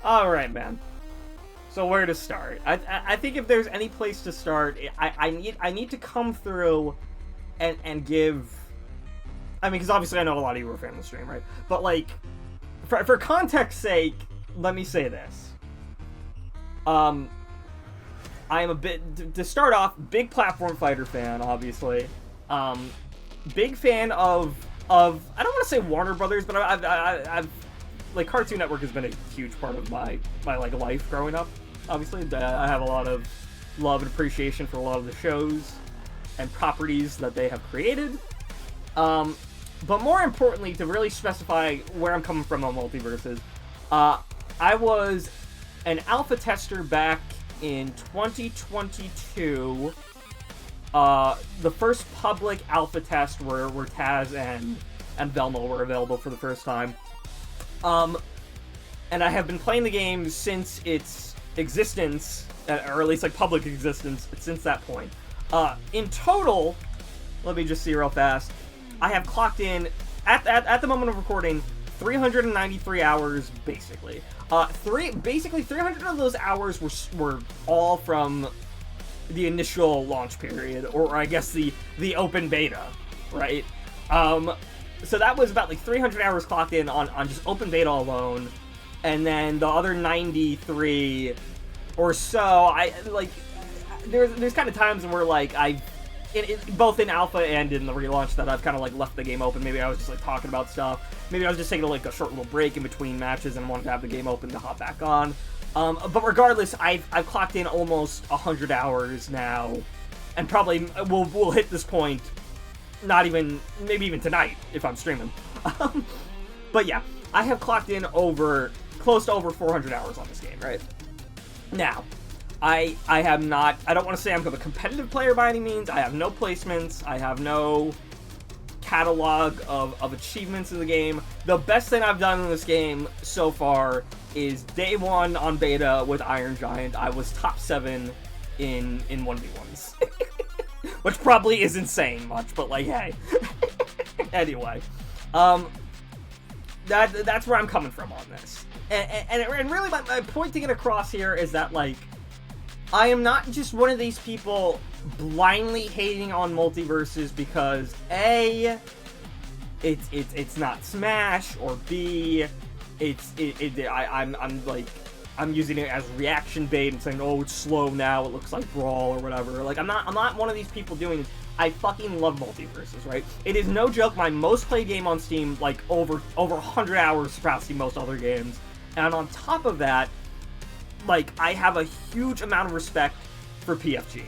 Alright, man. So where to start? I think if there's any place to start, I need to come through and give... I mean, because obviously I know a lot of you were fan of the stream, right? But, like, for context's sake, let me say this. I am a bit... To start off, big platform fighter fan, obviously. Big fan of I don't want to say Warner Brothers, but I've like, Cartoon Network has been a huge part of my like, life growing up. Obviously, I have a lot of love and appreciation for a lot of the shows and properties that they have created. But more importantly, to really specify where I'm coming from on MultiVersus, I was an alpha tester back in 2022. The first public alpha test where Taz and Velma were available for the first time. And I have been playing the game since its existence, or at least, like, public existence, since that point. In total, let me just see real fast, I have clocked in, at the moment of recording, 393 hours, basically. Basically, 300 of those hours were all from the initial launch period, or I guess the open beta, right? So that was about, like, 300 hours clocked in on just open beta alone, and then the other 93 or so, there's kind of times where, like, both in alpha and in the relaunch, that I've kind of, like, left the game open. Maybe I was just, like, talking about stuff. Maybe I was just taking, like, a short little break in between matches and wanted to have the game open to hop back on. But regardless, I've clocked in almost 100 hours now, and probably we'll hit this point, maybe even tonight, if I'm streaming. But yeah, I have clocked in close to over 400 hours on this game, right? Now, I don't want to say I'm a competitive player by any means. I have no placements. I have no catalog of achievements in the game. The best thing I've done in this game so far is day 1 on beta with Iron Giant. I was top 7 in 1v1s. Which probably isn't saying much, but, like, hey. Anyway. That's where I'm coming from on this. And really, my point to get across here is that, like, I am not just one of these people blindly hating on MultiVersus because A, it's not Smash, or B, I'm using it as reaction bait and saying, oh, it's slow now, it looks like Brawl or whatever. Like, I'm not one of these people doing this. I fucking love MultiVersus, right? It is no joke, my most played game on Steam, like, over 100 hours, surpassing most other games. And on top of that, like, I have a huge amount of respect for PFG.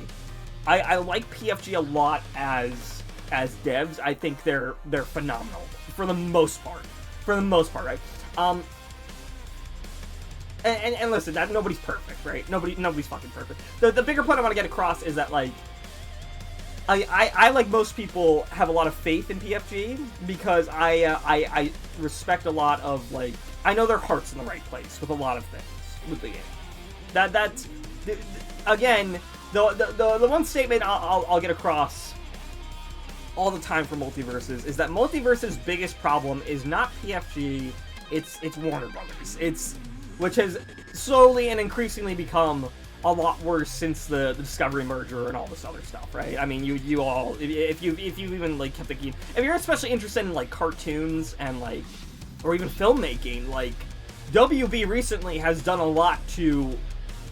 I like PFG a lot as devs. I think they're phenomenal for the most part. Right? And listen, that nobody's perfect, right? Nobody's fucking perfect. The bigger point I want to get across is that, like, I like most people, have a lot of faith in PFG because I respect a lot of, like, I know their heart's in the right place with a lot of things with the game. That's again, the one statement I'll get across all the time for MultiVersus is that MultiVersus' biggest problem is not PFG, it's Warner Brothers. Which has slowly and increasingly become a lot worse since the Discovery merger and all this other stuff, right? I mean, you all, if you even, like, kept thinking, if you're especially interested in, like, cartoons and, like, or even filmmaking, like, WB recently has done a lot to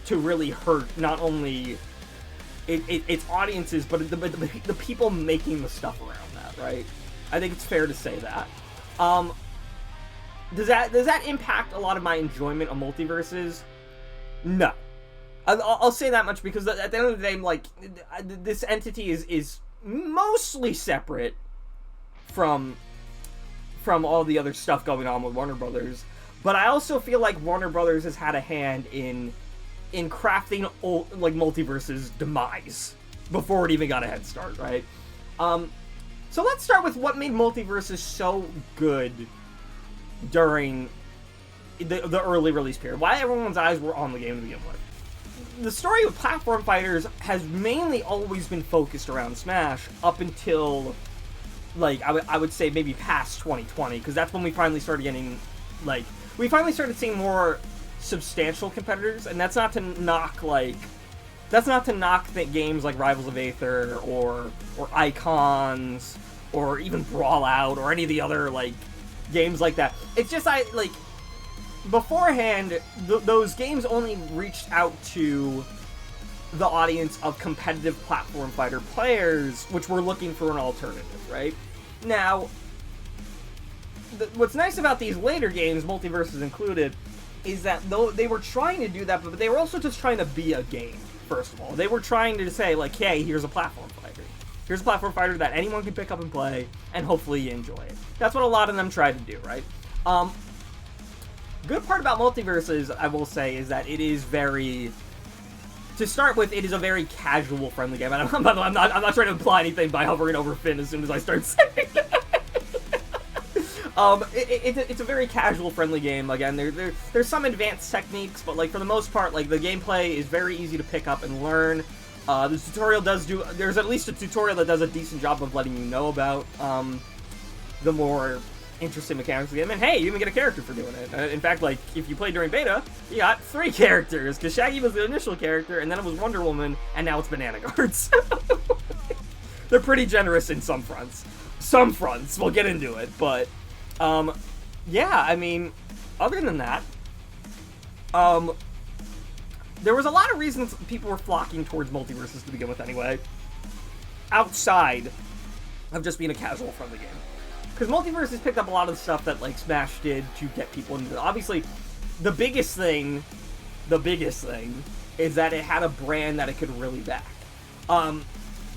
really hurt not only its audiences, but the people making the stuff around that, right? I think it's fair to say that. Does that impact a lot of my enjoyment of MultiVersus? No. I'll say that much because at the end of the day, like, this entity is mostly separate from all the other stuff going on with Warner Brothers. But I also feel like Warner Brothers has had a hand in crafting, like, MultiVersus' demise before it even got a head start, right? So let's start with what made MultiVersus so good during the early release period. Why everyone's eyes were on the game to begin with. The story of platform fighters has mainly always been focused around Smash up until, like, I would say maybe past 2020, because that's when we finally started getting, like, we finally started seeing more substantial competitors, and that's not to knock games like Rivals of Aether or Icons or even Brawlout or any of the other like games like that. It's just beforehand those games only reached out to the audience of competitive platform fighter players, which were looking for an alternative, right? Now, what's nice about these later games, MultiVersus included, is that though they were trying to do that, but they were also just trying to be a game, first of all. They were trying to say, like, hey, here's a platform fighter. Here's a platform fighter that anyone can pick up and play, and hopefully you enjoy it. That's what a lot of them tried to do, right? Good part about MultiVersus, I will say, is that it is very... To start with, it is a very casual, friendly game. And I'm not trying to imply anything by hovering over Finn as soon as I start saying that. It's a very casual, friendly game. Again, there's some advanced techniques, but like for the most part, like the gameplay is very easy to pick up and learn. The tutorial there's at least a tutorial that does a decent job of letting you know about the more interesting mechanics of the game. And hey, you even get a character for doing it. In fact, like if you played during beta, you got 3 characters, because Shaggy was the initial character, and then it was Wonder Woman, and now it's Banana Guards. They're pretty generous in some fronts. Some fronts, we'll get into it, but yeah, I mean, other than that, there was a lot of reasons people were flocking towards MultiVersus to begin with anyway, outside of just being a casual friendly game. Because MultiVersus picked up a lot of the stuff that like Smash did to get people into it. Obviously, the biggest thing is that it had a brand that it could really back.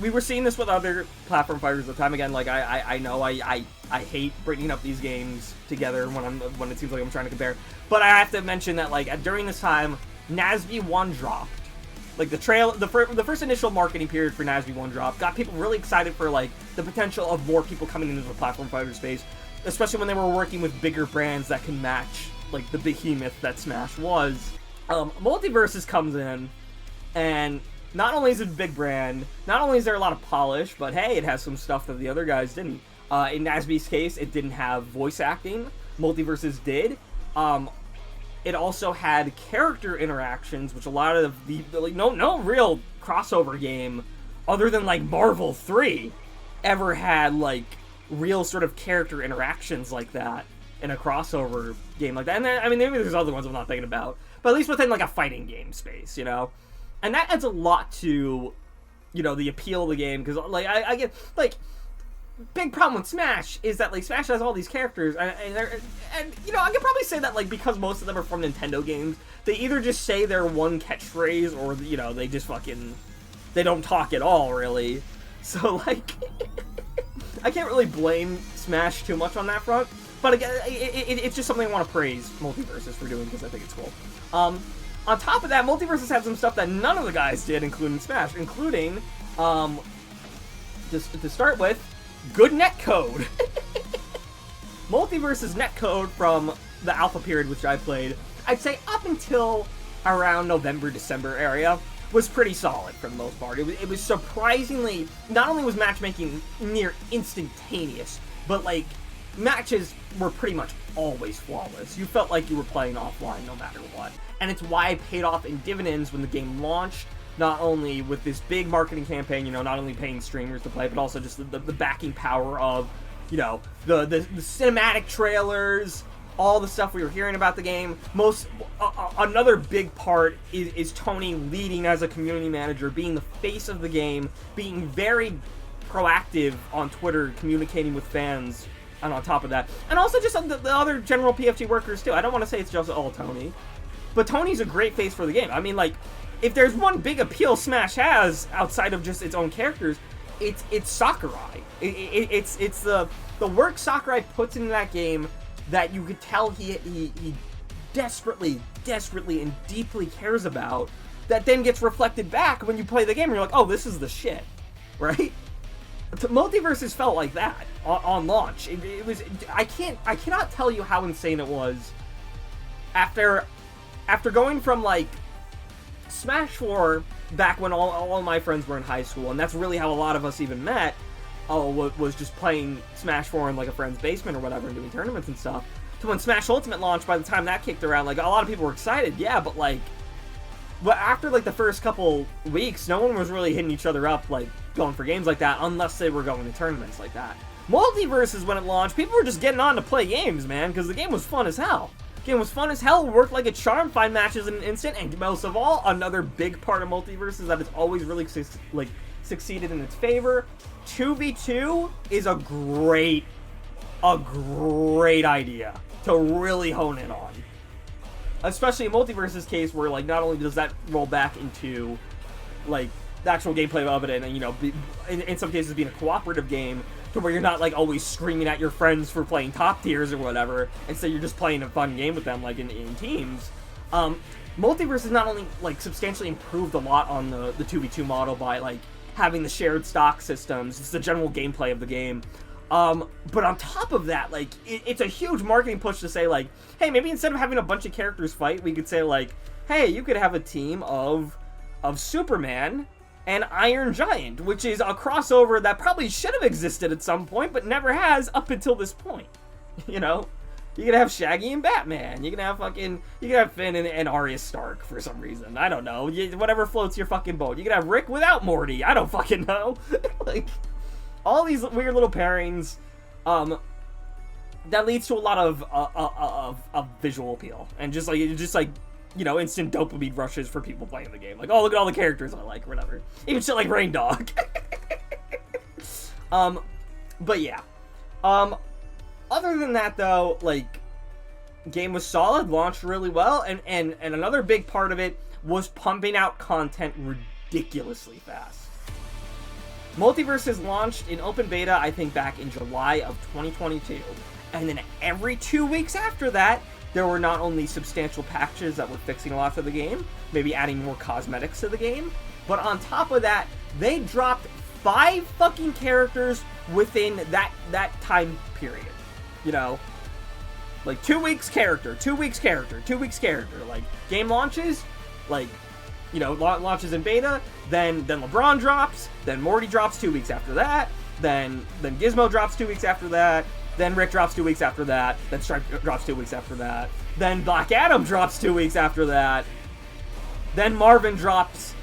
We were seeing this with other platform fighters at the time. Again, like I know I hate bringing up these games together when it seems like I'm trying to compare. But I have to mention that like during this time, NASB 1 dropped. Like the first initial marketing period for NASB 1 drop got people really excited for like the potential of more people coming into the platform fighter space, especially when they were working with bigger brands that can match like the behemoth that Smash was. MultiVersus comes in, and not only is it a big brand, not only is there a lot of polish, but hey, it has some stuff that the other guys didn't. In NASB's case, it didn't have voice acting. MultiVersus did. It also had character interactions, which a lot of like, no real crossover game, other than like Marvel 3, ever had like real sort of character interactions like that in a crossover game like that. And then, I mean, maybe there's other ones I'm not thinking about, but at least within like a fighting game space, you know. And that adds a lot to, you know, the appeal of the game, because like I get like. Big problem with Smash is that like Smash has all these characters, and you know, I could probably say that like because most of them are from Nintendo games, they either just say their one catchphrase, or you know, they just they don't talk at all really. So like I can't really blame Smash too much on that front, but again, it's just something I want to praise MultiVersus for doing, because I think it's cool. On top of that, MultiVersus had some stuff that none of the guys did, including Smash, including just to start with, good netcode. MultiVersus netcode from the alpha period, which I played, I'd say up until around November, December area, was pretty solid for the most part. It was surprisingly, not only was matchmaking near instantaneous, but like matches were pretty much always flawless. You felt like you were playing offline no matter what. And it's why it paid off in dividends when the game launched. Not only with this big marketing campaign, you know, not only paying streamers to play, but also just the backing power of, you know, the cinematic trailers, all the stuff we were hearing about the game. Another big part is Tony leading as a community manager, being the face of the game, being very proactive on Twitter, communicating with fans, and on top of that. And also just the other general PFG workers, too. I don't want to say it's just all Tony, but Tony's a great face for the game. I mean, like, if there's one big appeal Smash has outside of just its own characters, it's Sakurai. It's the work Sakurai puts into that game that you could tell he desperately and deeply cares about, that then gets reflected back when you play the game and you're like, oh, this is the shit, right? MultiVersus felt like that on launch. It was I cannot tell you how insane it was after going from like Smash 4 back when all of my friends were in high school, and that's really how a lot of us even met, was just playing Smash 4 in like a friend's basement or whatever and doing tournaments and stuff, to when Smash Ultimate launched. By the time that kicked around, like, a lot of people were excited, yeah, but like, but after like the first couple weeks, no one was really hitting each other up, like, going for games like that, unless they were going to tournaments like that. MultiVersus, when it launched, people were just getting on to play games, man, because the game was fun as hell. The game was fun as hell, worked like a charm, find matches in an instant, and most of all, another big part of MultiVersus that has always really succeeded in its favor. 2v2 is a great idea to really hone in on. Especially in MultiVersus case, where, like, not only does that roll back into, like, the actual gameplay of it, and, you know, in some cases being a cooperative game, to where you're not, like, always screaming at your friends for playing top tiers or whatever, instead you're just playing a fun game with them, like, in teams. MultiVersus not only, like, substantially improved a lot on the 2v2 model by, like, having the shared stock systems, it's the general gameplay of the game, but on top of that, like, it's a huge marketing push to say, like, hey, maybe instead of having a bunch of characters fight, we could say, like, hey, you could have a team of Superman and Iron Giant, which is a crossover that probably should have existed at some point, but never has up until this point. You know? You could have Shaggy and Batman. You can have Finn and Arya Stark for some reason. I don't know. Whatever floats your fucking boat. You could have Rick without Morty. I don't fucking know. Like, all these weird little pairings, that leads to a lot of visual appeal. And just like, you know, instant dopamine rushes for people playing the game. Like, oh, look at all the characters I like, or whatever. Even shit like Rain Dog. But yeah. Other than that, though, like, game was solid, launched really well, and another big part of it was pumping out content ridiculously fast. MultiVersus launched in open beta, I think, back in July of 2022. And then every 2 weeks after that, there were not only substantial patches that were fixing a lot of the game, maybe adding more cosmetics to the game, but on top of that, they dropped 5 fucking characters within that time period. You know, like 2 weeks character, 2 weeks character, 2 weeks character. Like, game launches, like, you know, launches in beta, then LeBron drops, then Morty drops 2 weeks after that, then Gizmo drops 2 weeks after that, then Rick drops 2 weeks after that, then Stripe drops 2 weeks after that, then Black Adam drops 2 weeks after that, then Marvin drops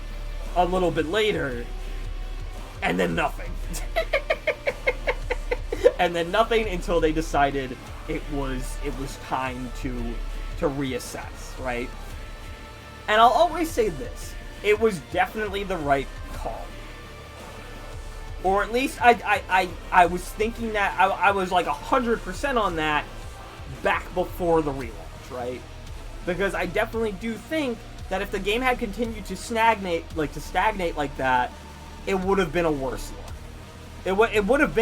a little bit later, and then nothing. And then nothing until they decided it was time to reassess, right? And I'll always say this, it was definitely the right call. Or at least I was thinking that, I was like 100% on that back before the relaunch, right? Because I definitely do think that if the game had continued to stagnate like that, it would have been a worse look. It would have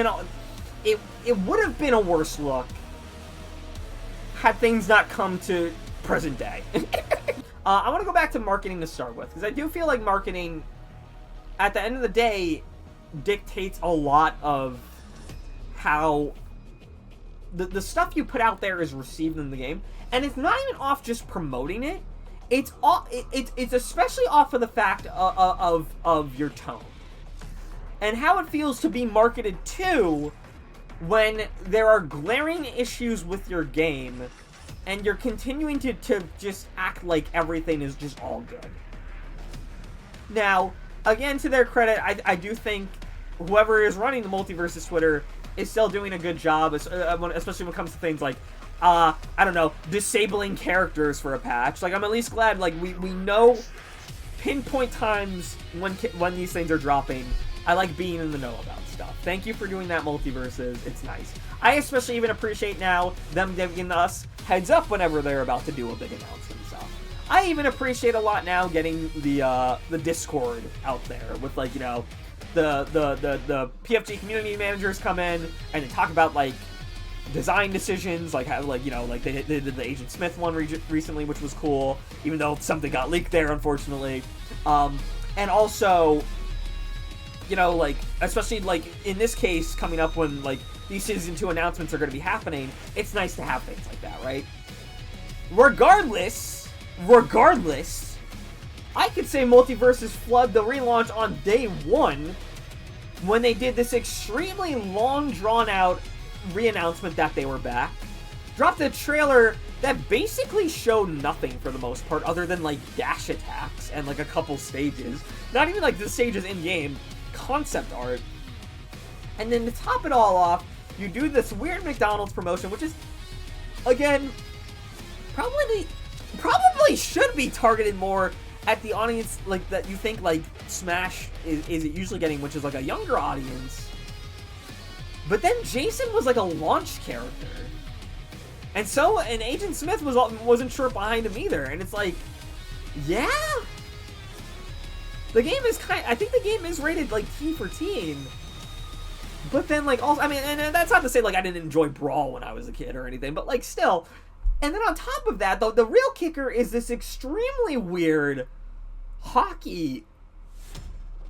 been a worse look had things not come to present day. I want to go back to marketing to start with, because I do feel like marketing, at the end of the day, dictates a lot of how the stuff you put out there is received in the game. And it's not even off just promoting it. It's especially off of the fact of your tone. And how it feels to be marketed to when there are glaring issues with your game and you're continuing to just act like everything is just all good. Now, again, to their credit, I do think whoever is running the MultiVersus Twitter is still doing a good job, especially when it comes to things like, I don't know, disabling characters for a patch. Like, I'm at least glad, like, we know pinpoint times when these things are dropping. I like being in the know about stuff. Thank you for doing that, MultiVersus. It's nice. I especially even appreciate now them giving us heads up whenever they're about to do a big announcement. So I even appreciate a lot now getting the Discord out there with, like, you know, the PFG community managers come in and they talk about, like, design decisions, like how, like, you know, like they did the Agent Smith one recently, which was cool, even though something got leaked there, unfortunately. And also, you know, like, especially, like, in this case, coming up when, like, these Season 2 announcements are going to be happening, it's nice to have things like that, right? Regardless, I could say MultiVersus flood the relaunch on day one when they did this extremely long, drawn-out re-announcement that they were back, dropped a trailer that basically showed nothing for the most part, other than like dash attacks and like a couple stages. Not even like the stages in game, concept art. And then to top it all off, you do this weird McDonald's promotion, which is, again, probably should be targeted more at the audience like that you think like Smash is usually getting, which is like a younger audience. But then Jason was like a launch character. And Agent Smith wasn't sure behind him either, and it's like, yeah, the game is I think the game is rated like T for teen, but then like also, I mean, and that's not to say like I didn't enjoy Brawl when I was a kid or anything, but like still, and then on top of that, the real kicker is this extremely weird hockey,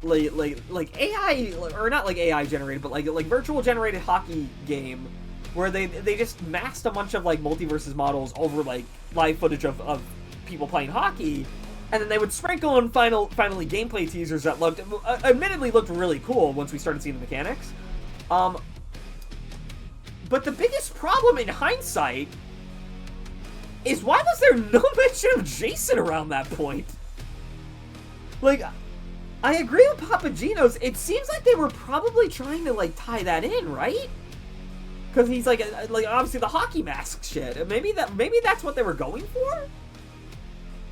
like AI, or not like AI generated, but like virtual generated hockey game. Where they just masked a bunch of like MultiVersus models over like live footage of people playing hockey, and then they would sprinkle in finally gameplay teasers that admittedly looked really cool once we started seeing the mechanics. But the biggest problem in hindsight is why was there no mention of Jason around that point? Like, I agree with Papagino's. It seems like they were probably trying to like tie that in, right? Because he's like obviously the hockey mask shit. Maybe that's what they were going for?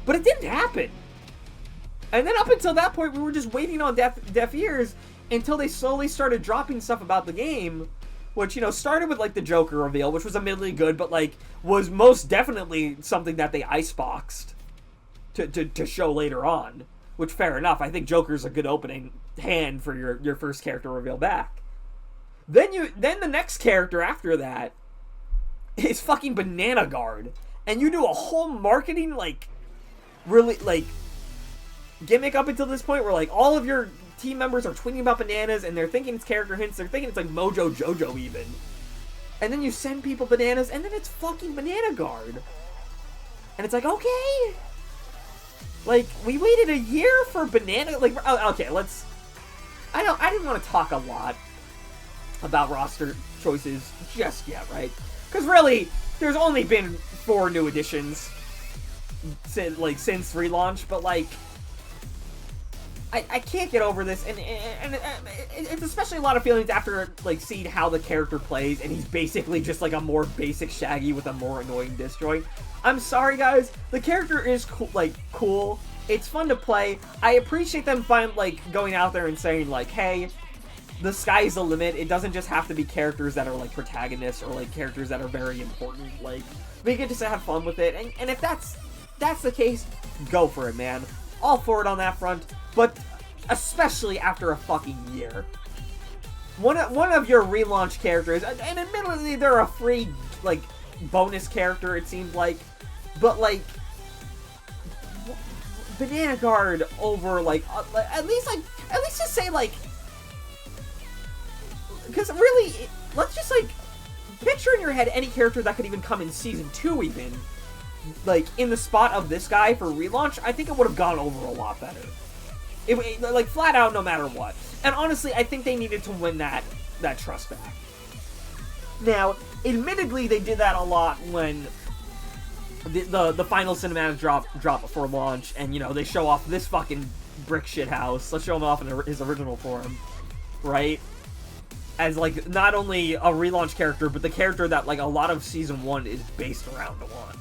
But it didn't happen. And then up until that point, we were just waiting on deaf ears until they slowly started dropping stuff about the game, which, you know, started with like the Joker reveal, which was admittedly good, but like was most definitely something that they iceboxed to show later on. Which, fair enough. I think Joker's a good opening hand for your first character reveal back. Then the next character after that is fucking Banana Guard, and you do a whole marketing like really like gimmick up until this point where like all of your team members are tweeting about bananas and they're thinking it's character hints, they're thinking it's like Mojo Jojo even, and then you send people bananas and then it's fucking Banana Guard, and it's like, okay, like we waited a year for banana, like okay, I didn't want to talk a lot about roster choices just yet, right? Because really, there's only been 4 new additions since relaunch, but like, I can't get over this, and it's especially a lot of feelings after like seeing how the character plays, and he's basically just like a more basic Shaggy with a more annoying disjoint. I'm sorry, guys, the character is cool. It's fun to play. I appreciate them going out there and saying like, hey, the sky's the limit. It doesn't just have to be characters that are like protagonists or like characters that are very important. Like, we get to just have fun with it, and if that's the case, go for it, man. All for it on that front, but especially after a fucking year. One of your relaunch characters, and admittedly they're a free like bonus character, it seems like, but like Banana Guard over like at least just say like. Because really, let's just, like, picture in your head any character that could even come in Season 2 even, like, in the spot of this guy for relaunch, I think it would have gone over a lot better. Like, flat out, no matter what. And honestly, I think they needed to win that trust back. Now, admittedly, they did that a lot when the final cinematic drop for launch, and, you know, they show off this fucking brick shit house. Let's show him off in his original form, right? As, like, not only a relaunch character, but the character that, like, a lot of Season 1 is based around on.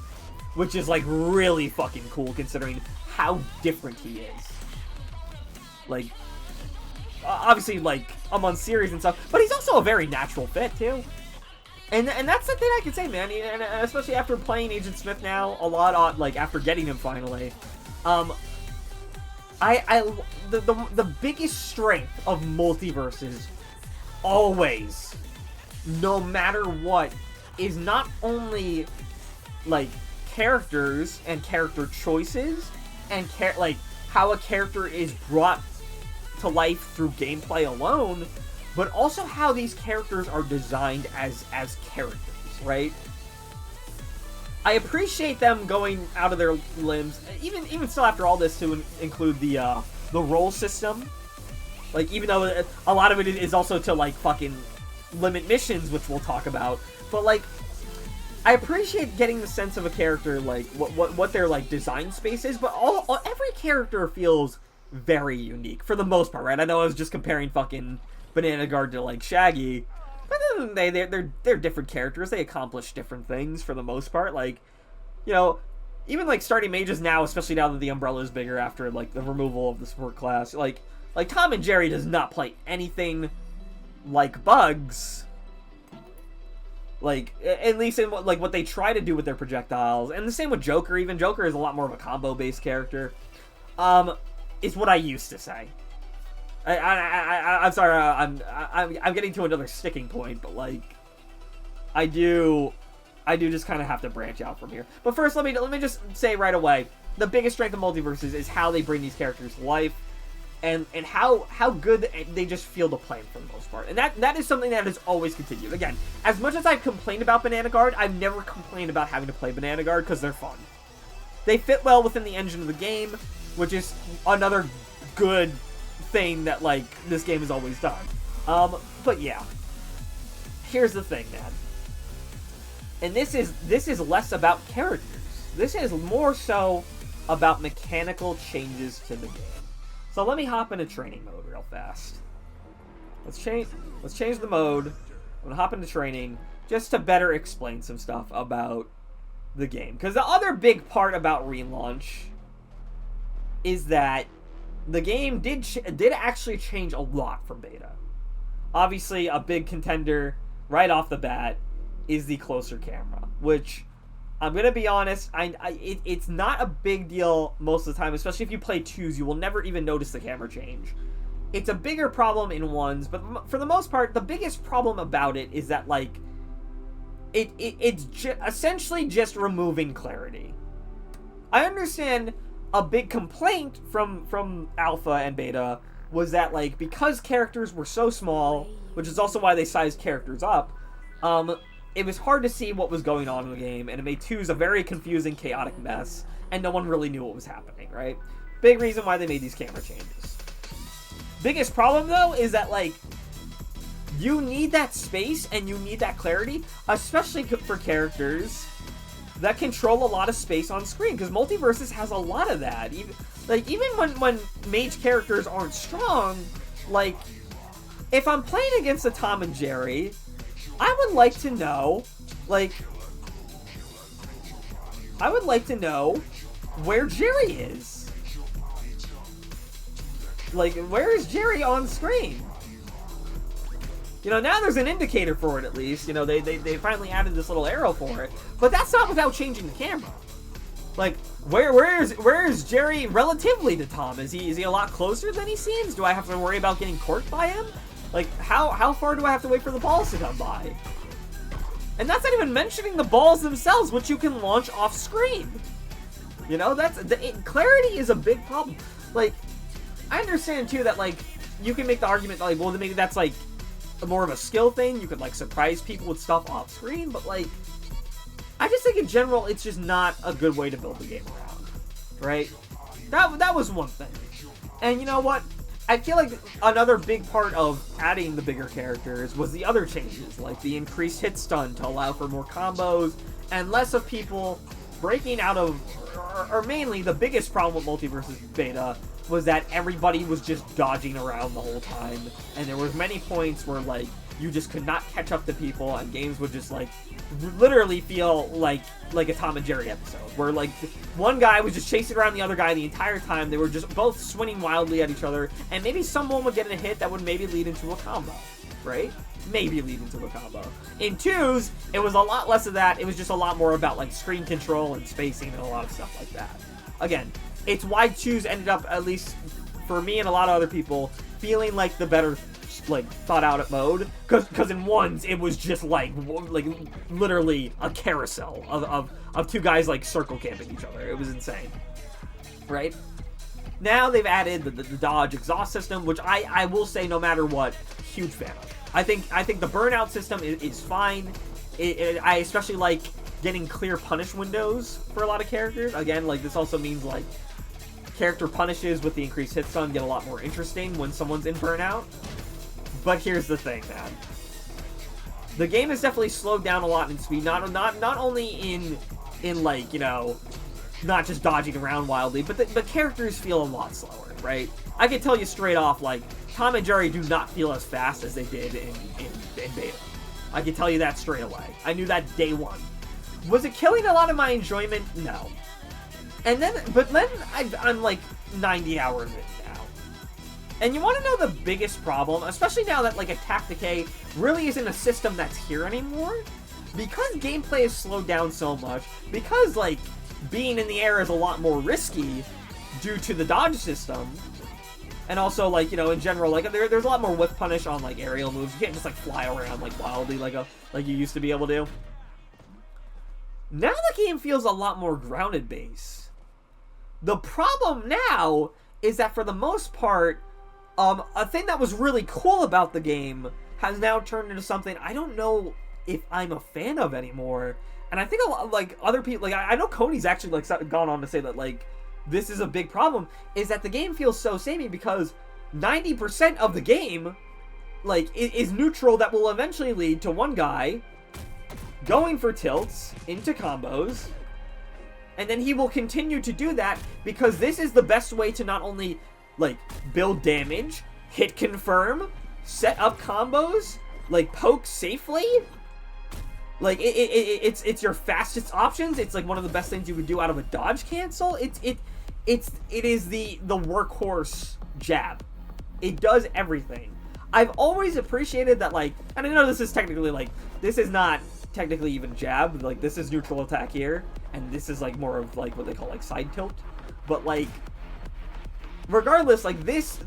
Which is, like, really fucking cool, considering how different he is. Like, obviously, like, among series and stuff, but he's also a very natural fit, too. And that's the thing I can say, man, and especially after playing Agent Smith now, a lot on, like, after getting him finally. The biggest strength of MultiVersus always, no matter what, is not only like characters and character choices and like how a character is brought to life through gameplay alone, but also how these characters are designed as characters, right? I appreciate them going out of their limbs, even still after all this, to include the role system. Like, even though a lot of it is also to, like, fucking limit missions, which we'll talk about. But, like, I appreciate getting the sense of a character, like, what their, like, design space is, but every character feels very unique, for the most part, right? I know I was just comparing fucking Banana Guard to, like, Shaggy, but then they're different characters. They accomplish different things, for the most part. Like, you know, even, like, starting mages now, especially now that the umbrella is bigger after, like, the removal of the support class, like Tom and Jerry does not play anything like Bugs. Like, at least in like what they try to do with their projectiles, and the same with Joker. Even Joker is a lot more of a combo-based character. Is what I used to say. I'm sorry. I'm getting to another sticking point, but like, I do just kind of have to branch out from here. But first, let me just say right away, the biggest strength of MultiVersus is how they bring these characters to life. And how good they just feel to play for the most part. And that is something that has always continued. Again, as much as I've complained about Banana Guard, I've never complained about having to play Banana Guard because they're fun. They fit well within the engine of the game, which is another good thing that, like, this game has always done. But yeah. Here's the thing, man. And this is less about characters. This is more so about mechanical changes to the game. So let me hop into training mode real fast. Let's change the mode. I'm gonna hop into training just to better explain some stuff about the game. Because the other big part about Relaunch is that the game did actually change a lot from beta. Obviously, a big contender right off the bat is the closer camera, which, I'm going to be honest, it's not a big deal most of the time, especially if you play 2s, you will never even notice the camera change. It's a bigger problem in 1s, but for the most part, the biggest problem about it is that, like, it's essentially just removing clarity. I understand a big complaint from Alpha and Beta was that, like, because characters were so small, which is also why they sized characters up, it was hard to see what was going on in the game, and it made 2s a very confusing, chaotic mess, and no one really knew what was happening, right? Big reason why they made these camera changes. Biggest problem, though, is that, like, you need that space and you need that clarity, especially for characters that control a lot of space on screen, because MultiVersus has a lot of that. Even when mage characters aren't strong, like, if I'm playing against a Tom and Jerry, I would like to know where Jerry is. Like, where is Jerry on screen? You know, now there's an indicator for it, at least. You know, they finally added this little arrow for it. But that's not without changing the camera. Like, where is Jerry relatively to Tom? Is he a lot closer than he seems? Do I have to worry about getting corked by him? Like, how far do I have to wait for the balls to come by? And that's not even mentioning the balls themselves, which you can launch off screen. You know, clarity is a big problem. Like, I understand too that, like, you can make the argument that, like, well, maybe that's like more of a skill thing. You could, like, surprise people with stuff off screen, but, like, I just think in general it's just not a good way to build the game around, right? That was one thing. And you know what? I feel like another big part of adding the bigger characters was the other changes, like the increased hit stun to allow for more combos, and less of people breaking out of, or mainly the biggest problem with MultiVersus Beta was that everybody was just dodging around the whole time, and there was many points where, like, you just could not catch up to people, and games would just, like, literally feel like a Tom and Jerry episode, where, like, one guy was just chasing around the other guy the entire time. They were just both swinging wildly at each other, and maybe someone would get a hit that would maybe lead into a combo, right? Maybe lead into a combo. In 2s, it was a lot less of that. It was just a lot more about, like, screen control and spacing and a lot of stuff like that. Again, it's why 2s ended up, at least for me and a lot of other people, feeling like the better, like, thought out mode, because in 1s it was just like literally a carousel of two guys, like, circle camping each other. It was insane, right? Now they've added the dodge exhaust system, which I will say, no matter what, huge fan of. I think the burnout system is fine. I especially like getting clear punish windows for a lot of characters. Again, like, this also means, like, character punishes with the increased hit stun get a lot more interesting when someone's in burnout. But here's the thing, man. The game has definitely slowed down a lot in speed, not only in like, you know, not just dodging around wildly, but characters feel a lot slower, right? I can tell you straight off, like, Tom and Jerry do not feel as fast as they did in beta. I can tell you that straight away. I knew that day one. Was it killing a lot of my enjoyment? No. But then I'm like 90 hours in now. And you want to know the biggest problem, especially now that like Attack Decay really isn't a system that's here anymore? Because gameplay has slowed down so much, because like being in the air is a lot more risky due to the dodge system, and also like, you know, in general, like there's a lot more whiff punish on like aerial moves. You can't just like fly around like wildly like you used to be able to. Now the game feels a lot more grounded base. The problem now is that for the most part, a thing that was really cool about the game has now turned into something I don't know if I'm a fan of anymore. And I think a lot, like, other people, like, I know Cody's actually, like, gone on to say that, like, this is a big problem, is that the game feels so samey because 90% of the game, like, is neutral that will eventually lead to one guy going for tilts into combos, and then he will continue to do that because this is the best way to not only, like, build damage, hit confirm, set up combos, like, poke safely. Like, it's your fastest options. It's like one of the best things you would do out of a dodge cancel. It is the workhorse jab. It does everything. I've always appreciated that, like, and I know this is technically, like, this is not technically even jab. Like, this is neutral attack here, and this is, like, more of, like, what they call, like, side tilt. But, like, regardless, like, these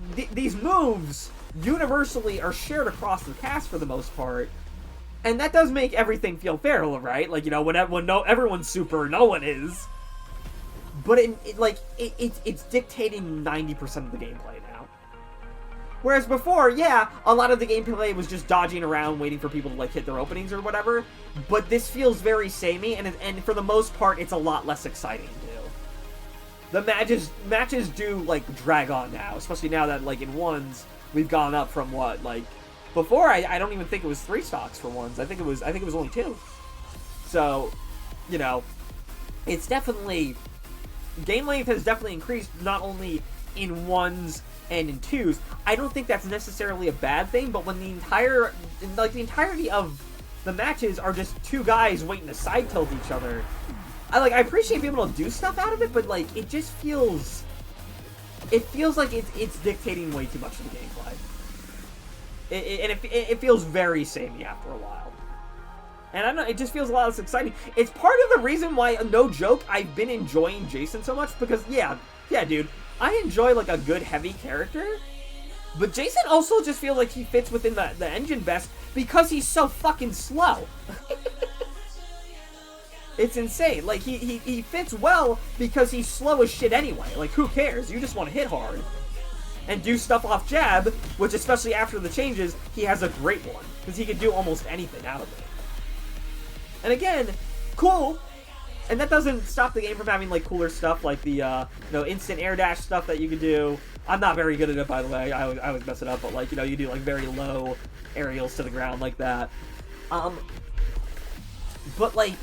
moves universally are shared across the cast for the most part. And that does make everything feel fair, right? Like, you know, when everyone's super, no one is. But it's dictating 90% of the gameplay now. Whereas before, yeah, a lot of the gameplay was just dodging around, waiting for people to like hit their openings or whatever. But this feels very samey, and for the most part, it's a lot less exciting too. The matches do like drag on now, especially now that like in ones we've gone up from what, like. Before, I don't even think it was 3 stocks for ones. I think it was only 2. So, you know, it's definitely, game length has definitely increased, not only in ones and in twos. I don't think that's necessarily a bad thing, but when the entirety of the matches are just 2 guys waiting to side tilt each other, I appreciate being able to do stuff out of it, but like it just feels, like it's dictating way too much of the gameplay. It feels very samey after a while. And I don't know, it just feels a lot less exciting. It's part of the reason why, no joke, I've been enjoying Jason so much, because, yeah, dude, I enjoy, like, a good heavy character, but Jason also just feels like he fits within the engine best because he's so fucking slow. It's insane. Like, he fits well because he's slow as shit anyway. Like, who cares? You just want to hit hard and do stuff off jab, which, especially after the changes, he has a great one, because he can do almost anything out of it. And again, cool, and that doesn't stop the game from having, like, cooler stuff, like the, instant air dash stuff that you can do. I'm not very good at it, by the way, I always mess it up, but, like, you do, like, very low aerials to the ground like that. But, like,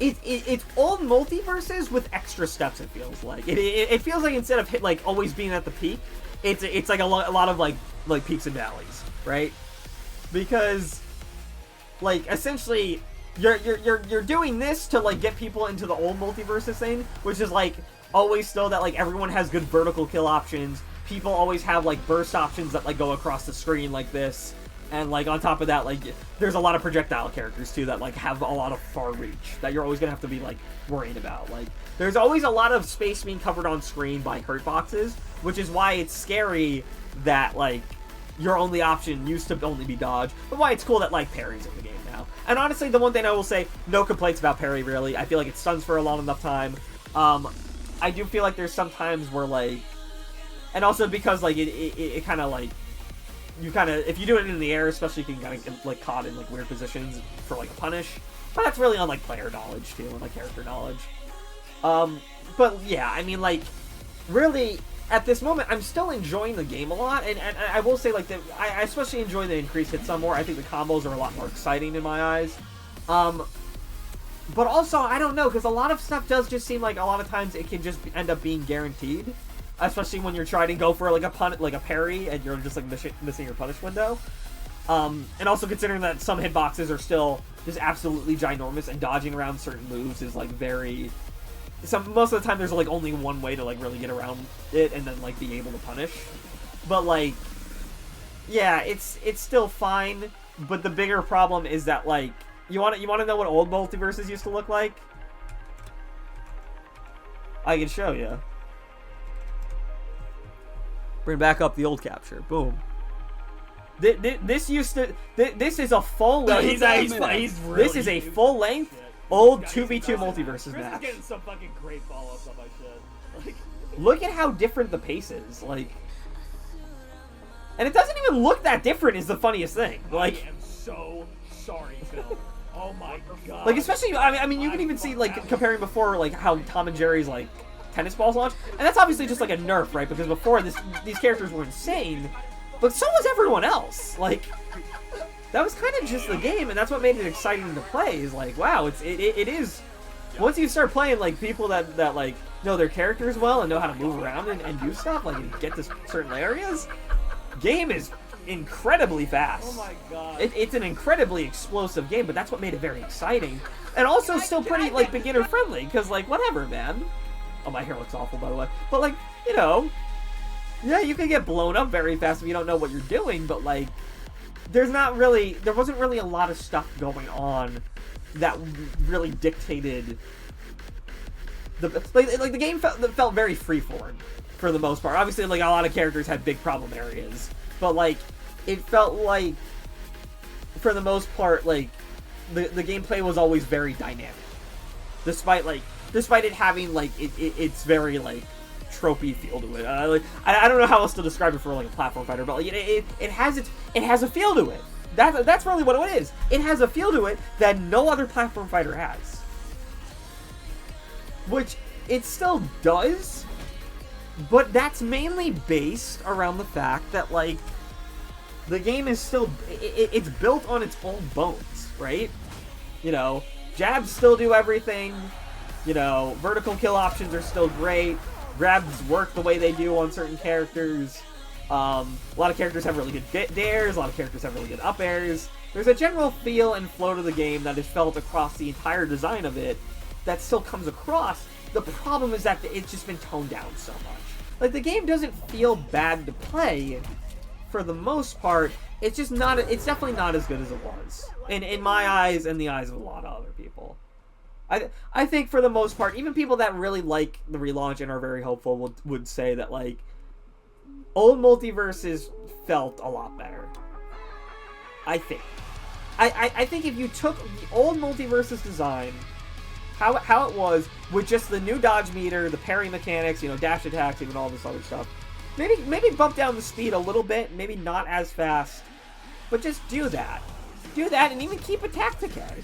it's old MultiVersus with extra steps, it feels like. It feels like instead of always being at the peak, it's like a lot of like peaks and valleys, right? Because like essentially you're doing this to like get people into the old MultiVersus thing, which is like always still that like everyone has good vertical kill options. People always have like burst options that like go across the screen like this. And, like, on top of that, like, there's a lot of projectile characters, too, that, like, have a lot of far reach that you're always gonna have to be, like, worried about. Like, there's always a lot of space being covered on screen by hurt boxes, which is why it's scary that, like, your only option used to only be dodge, but why it's cool that, like, parry's in the game now. And honestly, the one thing I will say, no complaints about parry, really. I feel like it stuns for a long enough time. I do feel like there's some times where, like, and also because, like, it kind of, like, you kind of, if you do it in the air, especially, you can kind of get, like, caught in, like, weird positions for, like, a punish. But that's really on, like, player knowledge, too, and, like, character knowledge. But, yeah, I mean, like, really, at this moment, I'm still enjoying the game a lot, and I will say, like, I especially enjoy the increased hit some more. I think the combos are a lot more exciting in my eyes. But also, I don't know, because a lot of stuff does just seem like a lot of times it can just end up being guaranteed, especially when you're trying to go for like a parry and you're just like missing your punish window. And also considering that some hitboxes are still just absolutely ginormous, and dodging around certain moves is like very. Most of the time, there's like only one way to like really get around it, and then like be able to punish. But like, yeah, it's still fine. But the bigger problem is that like. You want to know what old MultiVersus used to look like? I can show you. Bring back up the old capture. Boom. This used to. This is a full length. He's really this is a full length old 2v2 MultiVersus match. Is getting some fucking great follow-ups on my shit. Like, look at how different the pace is. Like, and it doesn't even look that different. Is the funniest thing. Like, I am so sorry, Phil. Oh my god. Like, especially, I mean, you can even see, like, comparing before, like, how Tom and Jerry's, like, tennis balls launch. And that's obviously just, like, a nerf, right? Because before, these characters were insane. But so was everyone else. Like, that was kind of just the game, and that's what made it exciting to play. Is like, wow, it is... Once you start playing, like, people that like, know their characters well and know how to move around and do stuff, like, and get to certain areas, game is... incredibly fast. Oh my god. It's an incredibly explosive game, but that's what made it very exciting. And also still pretty, like, beginner friendly, because, like, whatever, man. Oh, my hair looks awful, by the way. But, like, you know, yeah, you can get blown up very fast if you don't know what you're doing, but, like, there wasn't really a lot of stuff going on that really dictated the game felt very freeform for the most part. Obviously, like, a lot of characters had big problem areas, but, like, it felt like, for the most part, like, the gameplay was always very dynamic. Despite it having, like, it's very, like, tropey feel to it. I don't know how else to describe it for, like, a platform fighter, but, like, it has a feel to it. That's really what it is. It has a feel to it that no other platform fighter has. Which it still does, but that's mainly based around the fact that, like, the game is still... It's built on its old bones, right? You know, jabs still do everything. You know, vertical kill options are still great. Grabs work the way they do on certain characters. A lot of characters have really good dares. A lot of characters have really good up airs. There's a general feel and flow to the game that is felt across the entire design of it that still comes across. The problem is that it's just been toned down so much. Like, the game doesn't feel bad to play for the most part. It's just not, it's definitely not as good as it was. In my eyes and the eyes of a lot of other people. I think for the most part, even people that really like the relaunch and are very hopeful would say that, like, old MultiVersus felt a lot better. I think. I think if you took the old MultiVersus design, how it was, with just the new dodge meter, the parry mechanics, you know, dash attacks, even all this other stuff, maybe bump down the speed a little bit, maybe not as fast, but just do that. Do that, and even keep attack decay.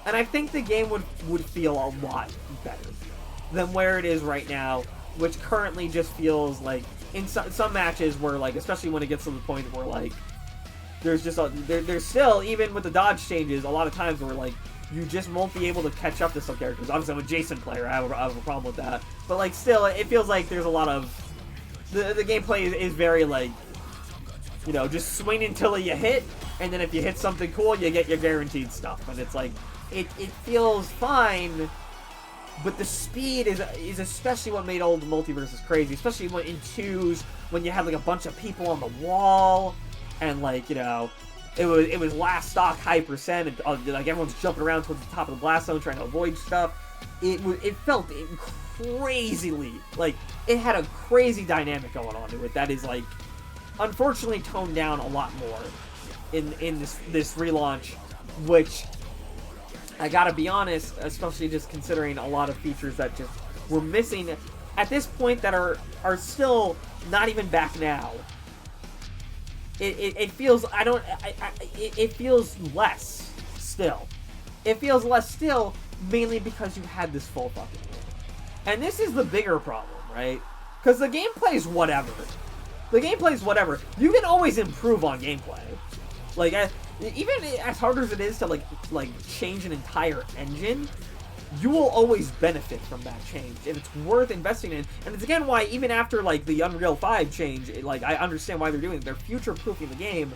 And I think the game would feel a lot better than where it is right now, which currently just feels like, in some matches where, like, especially when it gets to the point where, like, there's just there's still, even with the dodge changes, a lot of times where, like, you just won't be able to catch up to some characters. Obviously, I'm a Jason player, I have a problem with that. But, like, still, it feels like there's a lot of... The gameplay is very, like, you know, just swing until you hit, and then if you hit something cool, you get your guaranteed stuff. And it's like, it feels fine, but the speed is especially what made old MultiVersus crazy, especially when in 2s, when you had, like, a bunch of people on the wall, and, like, you know, it was last stock high percent, and, like, everyone's jumping around towards the top of the blast zone trying to avoid stuff. It felt crazily, like, it had a crazy dynamic going on to it that is, like, unfortunately toned down a lot more in this relaunch, which, I gotta be honest, especially just considering a lot of features that just were missing at this point that are still not even back now. It feels, it feels less still. It feels less still, mainly because you had this full fucking game. And this is the bigger problem, right? Because the gameplay's whatever. The gameplay's whatever. You can always improve on gameplay. Like, even as hard as it is to, like change an entire engine, you will always benefit from that change, and it's worth investing in. And it's again why, even after, like, the Unreal 5 change, like, I understand why they're doing it. They're future-proofing the game.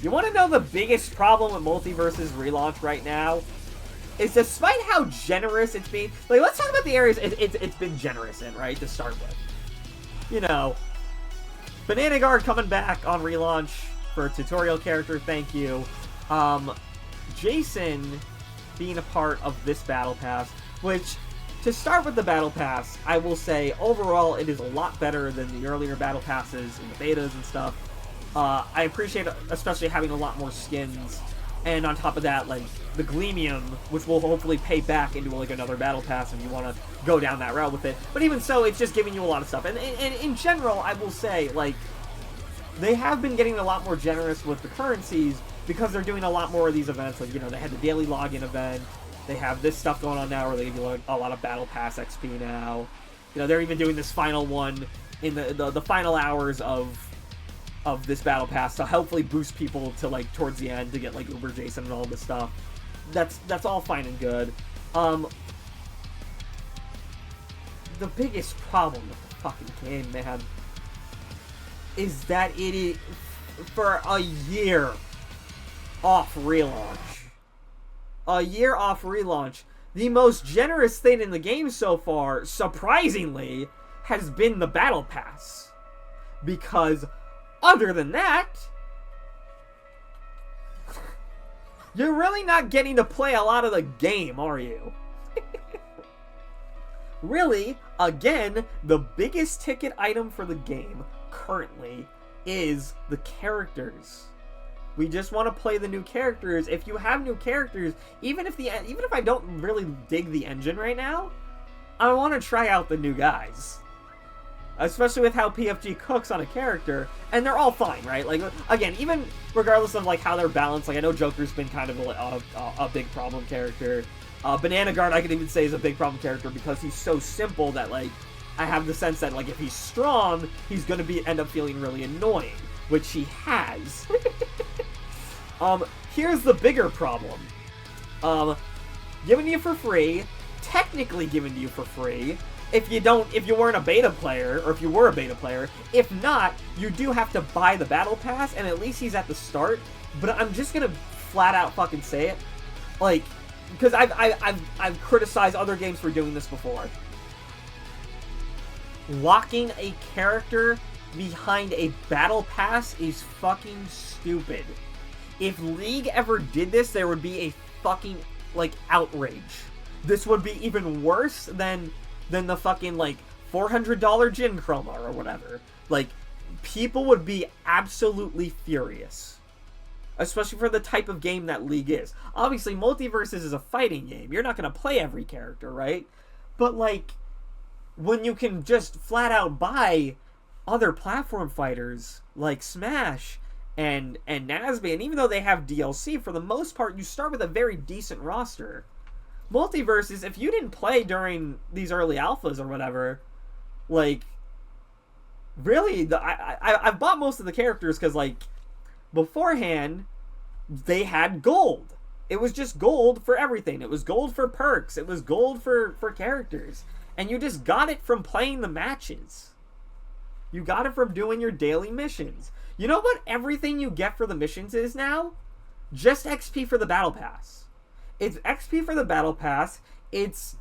You want to know the biggest problem with MultiVersus Relaunch right now? Is despite how generous it's been... Like, let's talk about the areas it's been generous in, right, to start with. You know, Banana Guard coming back on Relaunch for a tutorial character, thank you. Jason being a part of this Battle Pass, which, to start with the Battle Pass, I will say, overall, it is a lot better than the earlier Battle Passes in the betas and stuff. I appreciate, especially, having a lot more skins, and on top of that, like, the Gleamium, which will hopefully pay back into, like, another Battle Pass if you want to go down that route with it. But even so, it's just giving you a lot of stuff. And in general, I will say, like, they have been getting a lot more generous with the currencies because they're doing a lot more of these events. Like, you know, they had the daily login event. They have this stuff going on now where they give you, like, a lot of Battle Pass XP now. You know, they're even doing this final one in the final hours of this Battle Pass to hopefully boost people to, like, towards the end to get, like, Uber Jason and all this stuff. That's all fine and good. The biggest problem with the fucking game, man, is that it is, for a year off relaunch. A year off relaunch. The most generous thing in the game so far, surprisingly, has been the Battle Pass. Because, other than that, you're really not getting to play a lot of the game, are you? Really, again, the biggest ticket item for the game currently is the characters. We just want to play the new characters. If you have new characters, even if I don't really dig the engine right now, I want to try out the new guys. Especially with how PFG cooks on a character, and they're all fine, right? Like, again, even regardless of, like, how they're balanced, like, I know Joker's been kind of a big problem character. Banana Guard, I could even say, is a big problem character because he's so simple that, like, I have the sense that, like, if he's strong, he's gonna end up feeling really annoying, which he has. Here's the bigger problem. Given to you for free, technically given to you for free, if you weren't a beta player, or if you were a beta player. If not, you do have to buy the Battle Pass, and at least he's at the start. But I'm just gonna flat out fucking say it, like, because I've criticized other games for doing this before. Locking a character behind a Battle Pass is fucking stupid. If League ever did this, there would be a fucking, like, outrage. This would be even worse than the fucking, like, $400 Gin Chroma or whatever. Like, people would be absolutely furious. Especially for the type of game that League is. Obviously, MultiVersus is a fighting game. You're not going to play every character, right? But, like, when you can just flat out buy other platform fighters like Smash and Nazby, and even though they have DLC, for the most part, you start with a very decent roster. MultiVersus, if you didn't play during these early alphas or whatever, like, really, I've bought most of the characters because, like, beforehand, they had gold. It was just gold for everything. It was gold for perks. It was gold for characters. And you just got it from playing the matches. You got it from doing your daily missions. You know what everything you get for the missions is now? Just XP for the Battle Pass. It's XP for the Battle Pass. It's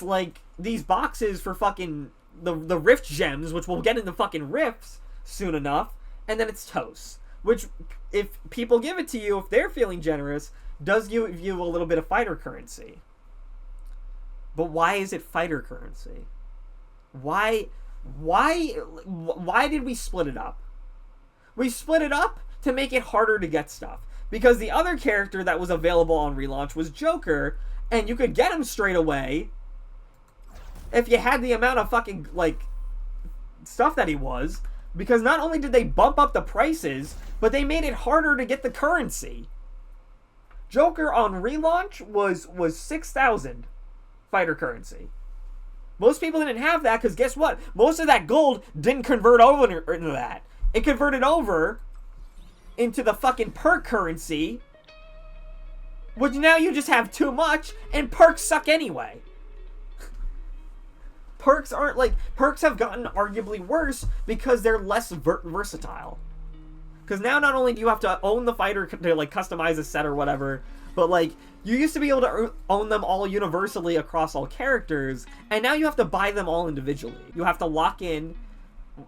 like these boxes for fucking the Rift Gems, which we'll get into fucking Rifts soon enough. And then it's toast. Which, if people give it to you, if they're feeling generous, does give you a little bit of fighter currency. But why is it fighter currency? Why did we split it up? We split it up to make it harder to get stuff. Because the other character that was available on Relaunch was Joker, and you could get him straight away if you had the amount of fucking, like, stuff that he was. Because not only did they bump up the prices, but they made it harder to get the currency. Joker on Relaunch was 6,000 fighter currency. Most people didn't have that because guess what? Most of that gold didn't convert over into that. It converted over into the fucking perk currency, which now you just have too much, and perks suck anyway. Perks aren't like... Perks have gotten arguably worse because they're less versatile. Because now not only do you have to own the fighter to, like, customize a set or whatever, but, like, you used to be able to own them all universally across all characters, and now you have to buy them all individually. You have to lock in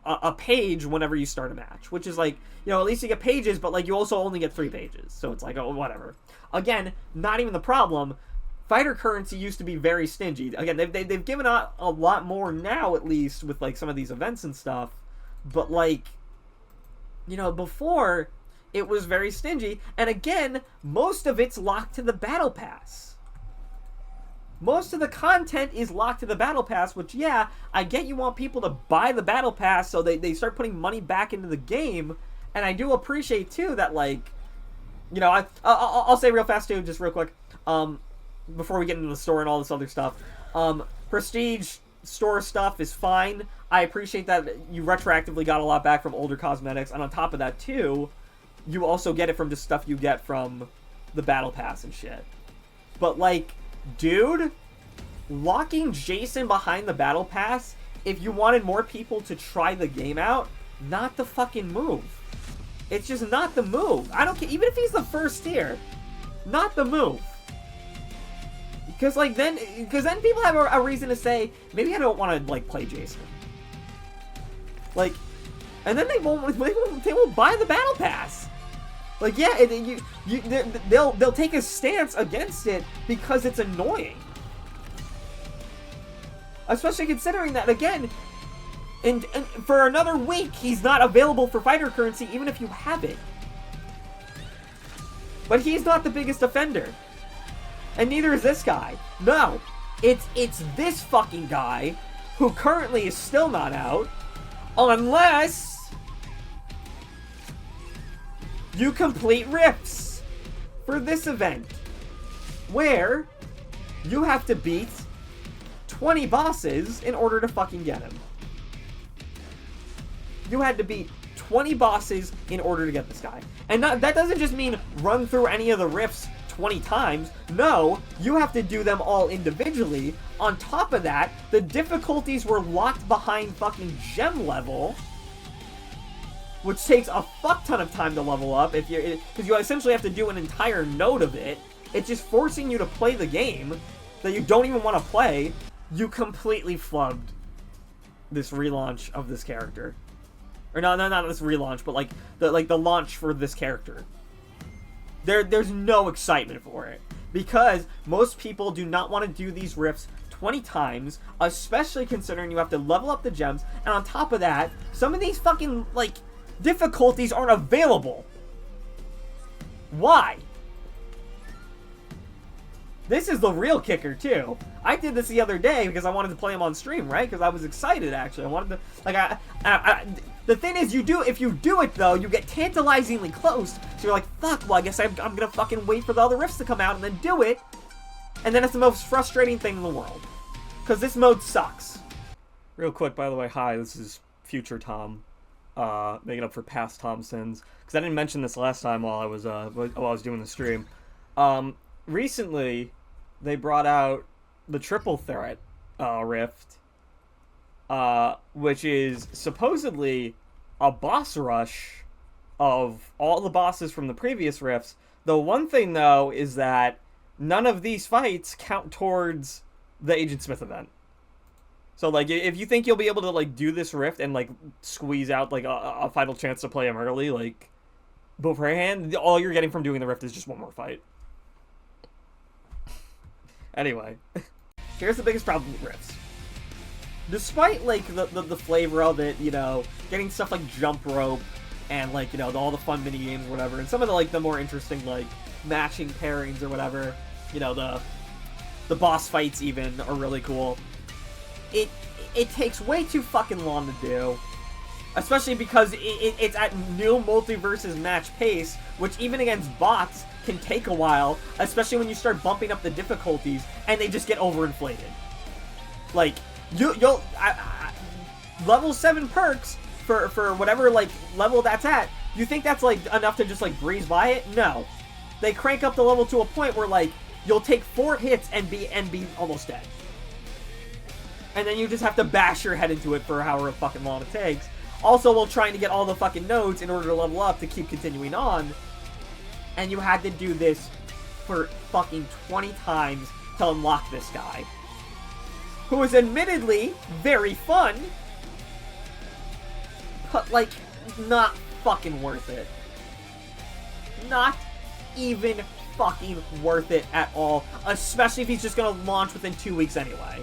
a page whenever you start a match, which is, like, you know, at least you get pages, but, like, you also only get 3 pages. So it's like, oh, whatever. Again, not even the problem. Fighter currency used to be very stingy. Again, they've given out a lot more now, at least, with, like, some of these events and stuff. But, like, you know, before, it was very stingy. And again, most of it's locked to the Battle Pass. Most of the content is locked to the Battle Pass, which, yeah, I get you want people to buy the Battle Pass so they start putting money back into the game. And I do appreciate, too, that, like, you know, I'll say real fast, too, just real quick. Before we get into the store and all this other stuff. Prestige store stuff is fine. I appreciate that you retroactively got a lot back from older cosmetics. And on top of that, too, you also get it from just stuff you get from the Battle Pass and shit. But, like, dude, locking Jason behind the Battle Pass, if you wanted more people to try the game out, not the fucking move. It's just not the move. I don't care. Even if he's the first tier, not the move. Because, like, then people have a reason to say, maybe I don't want to, like, play Jason. Like, and then they won't buy the Battle Pass. Like, yeah, they'll take a stance against it because it's annoying. Especially considering that, again, and for another week, he's not available for fighter currency, even if you have it. But he's not the biggest offender. And neither is this guy. No. It's this fucking guy who currently is still not out. Unless you complete rifts for this event. Where you have to beat 20 bosses in order to fucking get him. You had to beat 20 bosses in order to get this guy. And that doesn't just mean run through any of the rifts 20 times. No, you have to do them all individually. On top of that, the difficulties were locked behind fucking gem level, which takes a fuck ton of time to level up because you essentially have to do an entire node of it. It's just forcing you to play the game that you don't even want to play. You completely flubbed this relaunch of this character. Or no, not this relaunch, but the launch for this character. There's no excitement for it. Because most people do not want to do these rifts 20 times, especially considering you have to level up the gems, and on top of that, some of these fucking, like, difficulties aren't available. Why? This is the real kicker, too. I did this the other day because I wanted to play him on stream, right? Because I was excited, actually. I wanted to, like, the thing is, if you do it, though, you get tantalizingly close. So you're like, fuck, well, I guess I'm gonna fucking wait for the other rifts to come out and then do it. And then it's the most frustrating thing in the world. Because this mode sucks. Real quick, by the way, hi, this is future Tom. Making up for past Tom sins. Because I didn't mention this last time while I was doing the stream. Recently, they brought out the Triple Threat rift. Which is supposedly a boss rush of all the bosses from the previous rifts. The one thing, though, is that none of these fights count towards the Agent Smith event. So, like, if you think you'll be able to, like, do this rift and, like, squeeze out, like, a final chance to play him early, like, beforehand, all you're getting from doing the rift is just one more fight. Anyway, here's the biggest problem with rifts. Despite, like, the flavor of it, you know, getting stuff like jump rope and, like, you know, all the fun mini games or whatever, and some of the, like, the more interesting, like, matching pairings or whatever, you know, the boss fights even are really cool. It takes way too fucking long to do, especially because it's at new MultiVersus match pace, which even against bots can take a while, especially when you start bumping up the difficulties and they just get overinflated. Like, You'll level 7 perks for whatever like level that's at. You think that's like enough to just like breeze by it? No, they crank up the level to a point where like you'll take 4 hits and be almost dead, and then you just have to bash your head into it for however fucking long it takes. Also, while trying to get all the fucking nodes in order to level up to keep continuing on, and you had to do this for fucking 20 times to unlock this guy, who is admittedly very fun, but like not fucking worth it. Not even fucking worth it at all, especially if he's just gonna launch within 2 weeks anyway.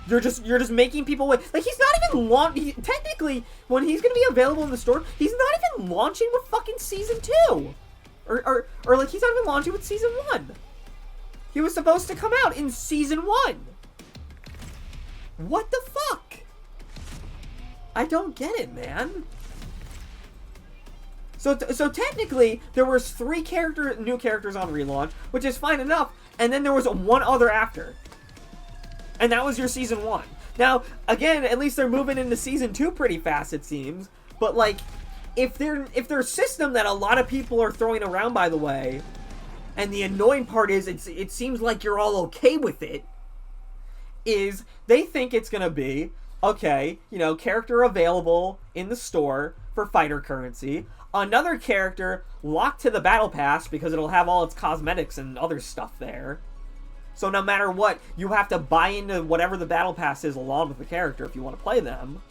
You're just making people wait. Like, he's not even technically, when he's gonna be available in the store, he's not even launching with fucking Season 2. Or like, he's not even launching with Season 1. He was supposed to come out in Season 1. What the fuck? I don't get it, man. So technically, there was 3 new characters on Relaunch, which is fine enough, and then there was one other after. And that was your Season 1. Now, again, at least they're moving into Season 2 pretty fast, it seems. But, like, if their system that a lot of people are throwing around, by the way, and the annoying part is it seems like you're all okay with it, is they think it's going to be, okay, you know, character available in the store for fighter currency, another character locked to the battle pass because it'll have all its cosmetics and other stuff there. So no matter what, you have to buy into whatever the battle pass is along with the character if you want to play them.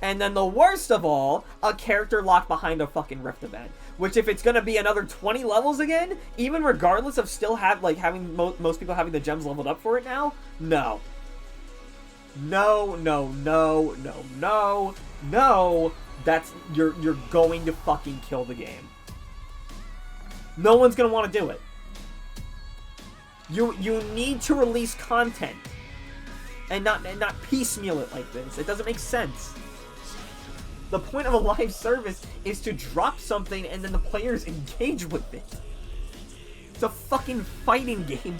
And then the worst of all, a character locked behind a fucking Rift event. Which, if it's going to be another 20 levels again, even regardless of still having most people having the gems leveled up for it now, no. No. That's, you're going to fucking kill the game. No one's going to want to do it. You need to release content and not piecemeal it like this. It doesn't make sense. The point of a live service is to drop something and then the players engage with it. It's a fucking fighting game.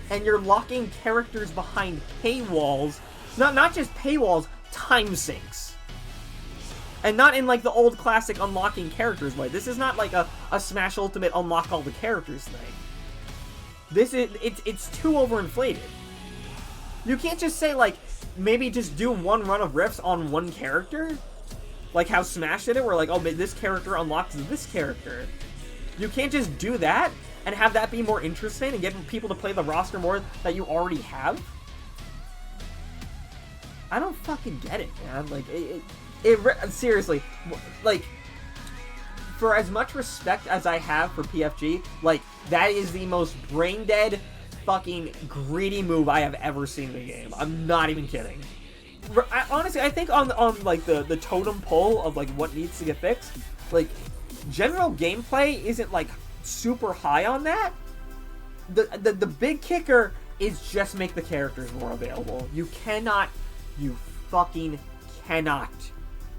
And you're locking characters behind paywalls. Not just paywalls, time sinks. And not in like the old classic unlocking characters way. This is not like a Smash Ultimate unlock all the characters thing. This is, it's too overinflated. You can't just say, like, maybe just do one run of Rifts on one character? Like how Smash did it, where like, oh, this character unlocks this character. You can't just do that and have that be more interesting and get people to play the roster more that you already have? I don't fucking get it, man. Like, seriously, like, for as much respect as I have for PFG, like, that is the most brain-dead, fucking greedy move I have ever seen in the game. I'm not even kidding. Honestly, I think on like the totem pole of like what needs to get fixed, like, general gameplay isn't like super high on that. The big kicker is just make the characters more available. You fucking cannot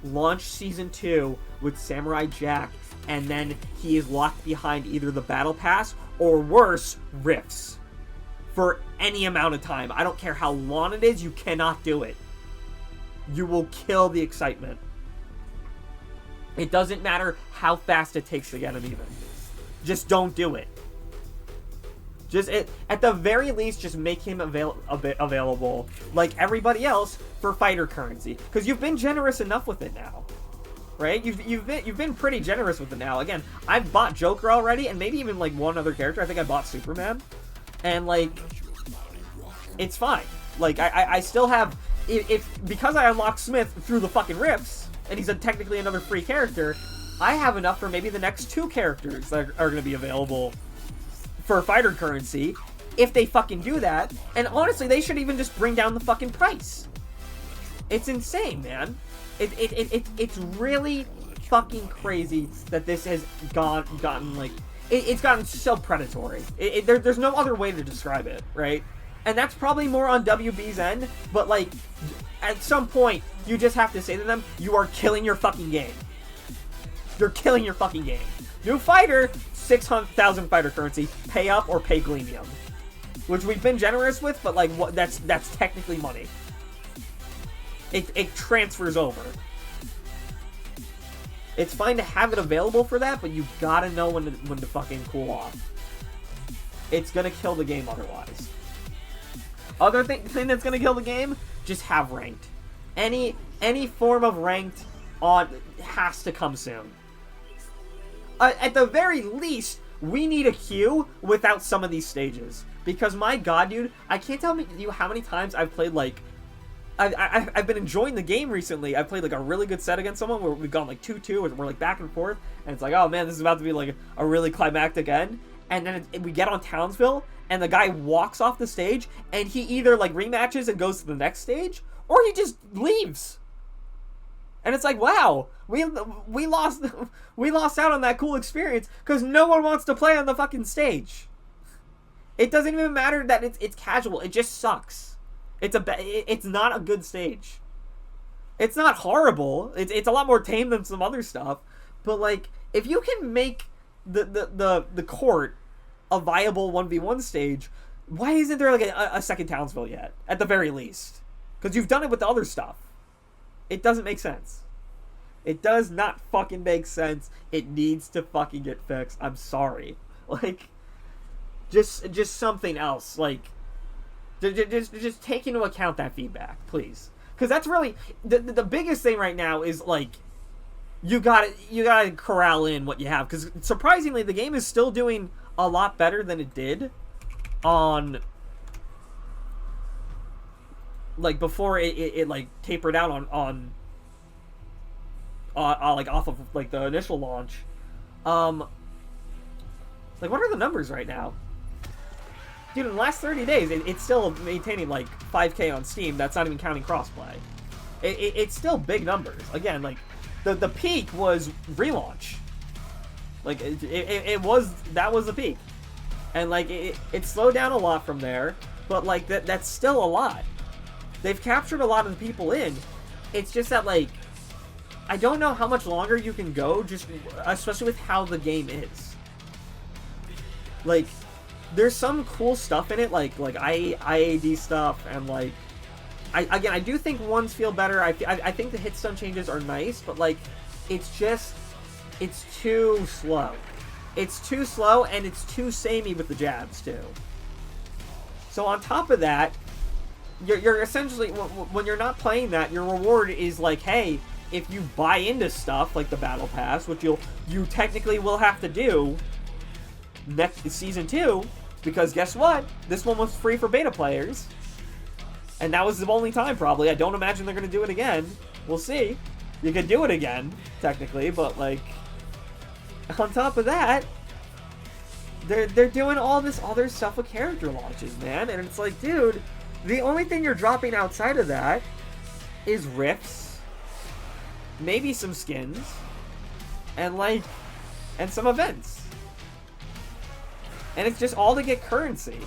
launch Season 2 with Samurai Jack and then he is locked behind either the Battle Pass or worse, Rifts. For any amount of time. I don't care how long it is, you cannot do it. You will kill the excitement. It doesn't matter how fast it takes to get him even. Just don't do it. At the very least, just make him available like everybody else for fighter currency. Because you've been generous enough with it now. Right? You've been pretty generous with it now. Again, I've bought Joker already, and maybe even like one other character. I think I bought Superman. And like, it's fine. Like, I still have, because I unlocked Smith through the fucking Rifts, and he's technically another free character, I have enough for maybe the next 2 characters that are going to be available for fighter currency, if they fucking do that. And honestly, they should even just bring down the fucking price. It's insane, man. It's really fucking crazy that this has gotten like, it's gotten so predatory. There's no other way to describe it, right? And that's probably more on WB's end, but like, at some point, you just have to say to them, you are killing your fucking game. You're killing your fucking game. New fighter, 600,000 fighter currency, pay up or pay Gleamium. which we've been generous with, but like what that's technically money. It transfers over. It's fine to have it available for that, but you gotta know when to fucking cool off. It's gonna kill the game otherwise. Other thing that's gonna kill the game, just have ranked. Any form of ranked on has to come soon. At the very least, we need a queue without some of these stages. Because my god, dude, I can't tell you how many times I've played, like... I've been enjoying the game recently. I played, like, a really good set against someone where we've gone, like, 2-2, and we're, like, back and forth. And it's like, oh, man, this is about to be, like, a really climactic end. And then we get on Townsville, and the guy walks off the stage, and he either, like, rematches and goes to the next stage, or he just leaves. And it's like, wow, we lost out on that cool experience because no one wants to play on the fucking stage. It doesn't even matter that it's casual. It just sucks. It's not a good stage. It's not horrible. It's a lot more tame than some other stuff. But like, if you can make the court a viable 1v1 stage, why isn't there like a second Townsville yet? At the very least, because you've done it with the other stuff. It doesn't make sense. It does not fucking make sense. It needs to fucking get fixed. I'm sorry. Like, just something else. Like, just take into account that feedback, please. Because that's really the biggest thing right now is like, you gotta corral in what you have. Because surprisingly, the game is still doing a lot better than it did on, like, before it like tapered out on like off of like the initial launch. Like, what are the numbers right now? Dude, in the last 30 days, it's still maintaining like 5K on Steam. That's not even counting crossplay. It's still big numbers. Again, like the peak was Relaunch. Like that was the peak, and like it slowed down a lot from there. But like that's still a lot. They've captured a lot of the people in. It's just that, like, I don't know how much longer you can go, just especially with how the game is. Like, there's some cool stuff in it, like IAD stuff, and like, I do think ones feel better. I think the hit stun changes are nice, but like, it's too slow. It's too slow, and it's too samey with the jabs too. So on top of that, you're essentially, when you're not playing that, your reward is like, hey, if you buy into stuff like the battle pass, which you technically will have to do next season 2, because guess what? This one was free for beta players, and that was the only time probably. I don't imagine they're gonna do it again. We'll see. You could do it again technically, but like, on top of that, they're doing all this other stuff with character launches, man, and it's like, dude, the only thing you're dropping outside of that is rifts, maybe some skins, and some events. And it's just all to get currency.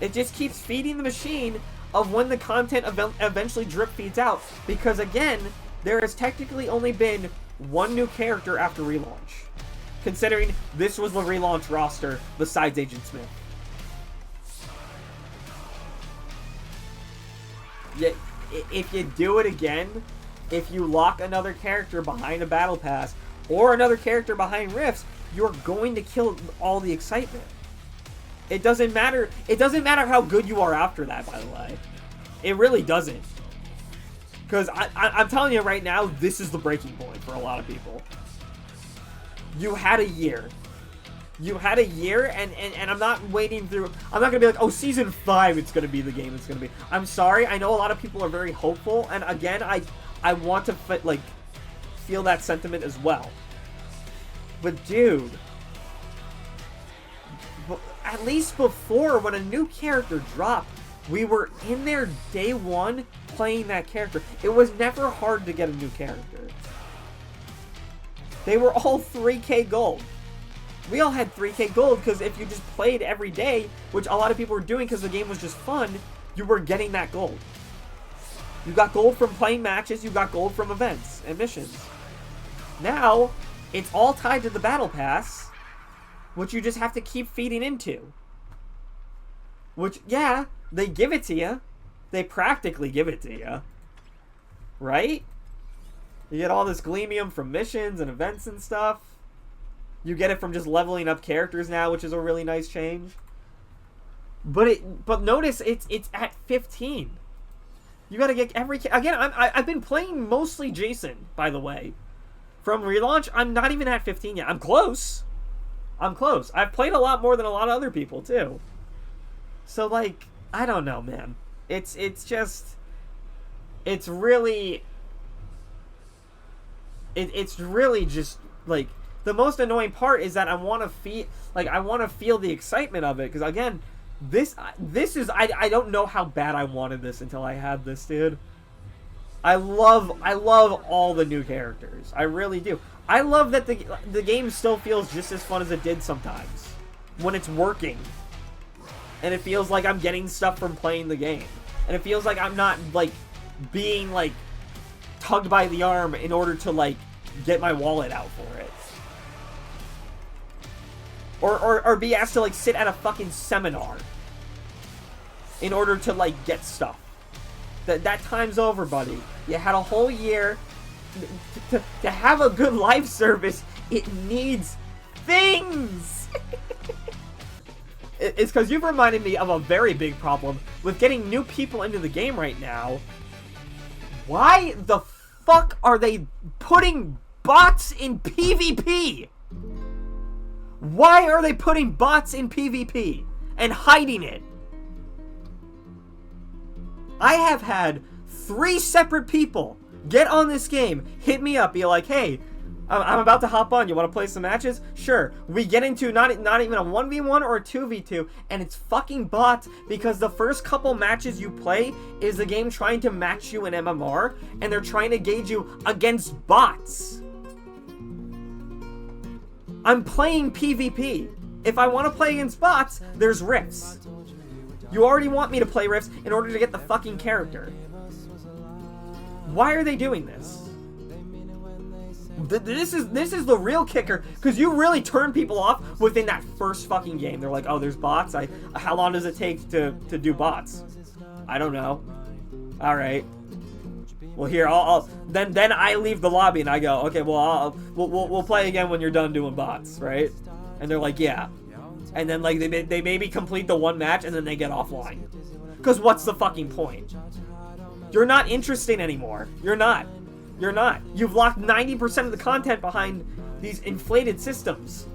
It just keeps feeding the machine of when the content eventually drip feeds out. Because again, there has technically only been one new character after Relaunch, considering this was the Relaunch roster besides Agent Smith. If you do it again, if you lock another character behind a battle pass or another character behind rifts, you're going to kill all the excitement. It doesn't matter. It doesn't matter how good you are after that, by the way. It really doesn't. Because I'm telling you right now, this is the breaking point for a lot of people. You had a year. You had a year, and I'm not waiting through. I'm not gonna be like, oh, season 5, it's gonna be the game it's gonna be. I'm sorry. I know a lot of people are very hopeful, and again, I want to feel that sentiment as well. But dude, at least before, when a new character dropped, we were in there day one playing that character. It was never hard to get a new character. They were all 3K gold. We all had 3K gold because if you just played every day, which a lot of people were doing because the game was just fun, you were getting that gold. You got gold from playing matches, you got gold from events and missions. Now, it's all tied to the battle pass, which you just have to keep feeding into. Which, yeah, they give it to you. They practically give it to you. Right? You get all this gleamium from missions and events and stuff. You get it from just leveling up characters now, which is a really nice change. But notice it's at 15. You gotta get every... Again, I've been playing mostly Jason, by the way. From Relaunch, I'm not even at 15 yet. I'm close. I'm close. I've played a lot more than a lot of other people, too. So, like, I don't know, man. It's just... It's really... It's really just, like... The most annoying part is that I want to feel... Like, I want to feel the excitement of it. Because, again... This is... I don't know how bad I wanted this until I had this, dude. I love all the new characters. I really do. I love that the game still feels just as fun as it did sometimes. When it's working. And it feels like I'm getting stuff from playing the game. And it feels like I'm not, like, being, like, tugged by the arm in order to, like, get my wallet out for it. Or be asked to, like, sit at a fucking seminar in order to, like, get stuff. That time's over, buddy. You had a whole year. To have a good live service, it needs things! It's because you've reminded me of a very big problem with getting new people into the game right now. Why the fuck are they putting bots in PvP? Why are they putting bots in PvP and hiding it? I have had 3 separate people get on this game, hit me up, be like, hey, I'm about to hop on, you want to play some matches? Sure. We get into not even a 1v1 or a 2v2, and it's fucking bots because the first couple matches you play is the game trying to match you in MMR, and they're trying to gauge you against bots. I'm playing PvP. If I want to play against bots, there's rifts. You already want me to play rifts in order to get the fucking character. Why are they doing this? This is the real kicker, because you really turn people off within that first fucking game. They're like, oh, there's bots? How long does it take to do bots? I don't know. Alright. Well, here, then I leave the lobby and I go, okay, well, we'll play again when you're done doing bots, right? And they're like, yeah. And then, like, they maybe complete the one match and then they get offline. Because what's the fucking point? You're not interesting anymore. You're not. You're not. You've locked 90% of the content behind these inflated systems.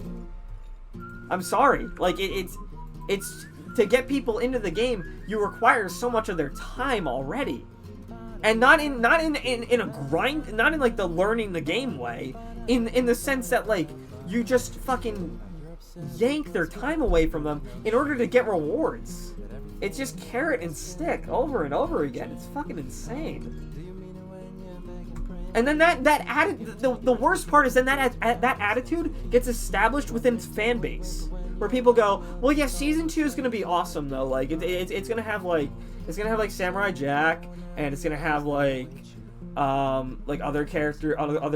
I'm sorry. Like, it's to get people into the game, you require so much of their time already. And not in a grind, not in, like, the learning the game way. In the sense that, like, you just fucking yank their time away from them in order to get rewards. It's just carrot and stick over and over again. It's fucking insane. And then the worst part is then that attitude gets established within its fan base, where people go, well, yeah, season 2 is gonna be awesome though. Like it's gonna have like Samurai Jack, and it's gonna have like other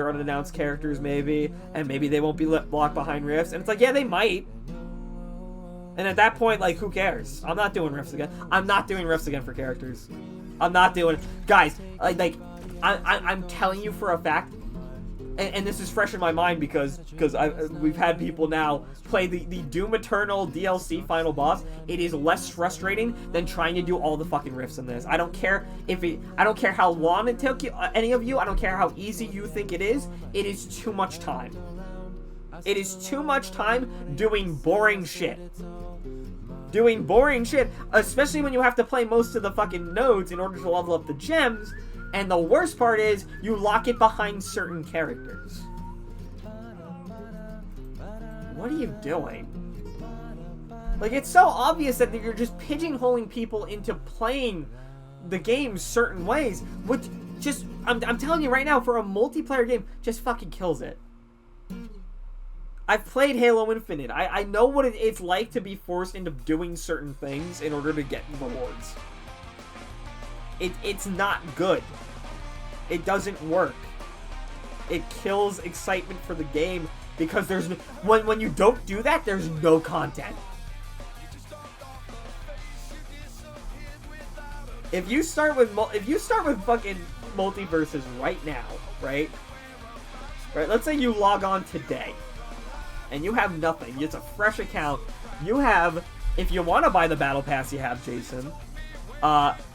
unannounced characters maybe, and maybe they won't be blocked behind rifts. And it's like, yeah, they might. And at that point, like, who cares? I'm not doing rifts again. I'm not doing rifts again for characters. I'm not doing... Guys, I'm telling you for a fact, and this is fresh in my mind because we've had people now play the Doom Eternal DLC final boss. It is less frustrating than trying to do all the fucking rifts in this. I don't care I don't care how long it took you, any of you. I don't care how easy you think it is. It is too much time. It is too much time doing boring shit. Doing boring shit, especially when you have to play most of the fucking nodes in order to level up the gems. And the worst part is, you lock it behind certain characters. What are you doing? Like, it's so obvious that you're just pigeonholing people into playing the game certain ways, which just, I'm telling you right now, for a multiplayer game, just fucking kills it. I've played Halo Infinite. I know what it's like to be forced into doing certain things in order to get rewards. It's not good. It doesn't work. It kills excitement for the game because there's when you don't do that, there's no content. if you start with fucking MultiVersus right now, right? Right. Let's say you log on today, and you have nothing. It's a fresh account. You have, if you want to buy the battle pass, you have Jason.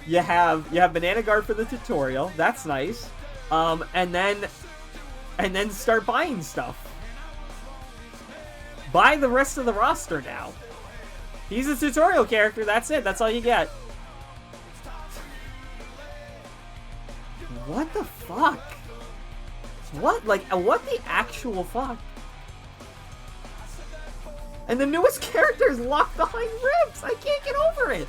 You have Banana Guard for the tutorial. That's nice. And then start buying stuff. Buy the rest of the roster now. He's a tutorial character. That's it. That's all you get. What the fuck? What? Like, what the actual fuck? And the newest character is locked behind ribs. I can't get over it.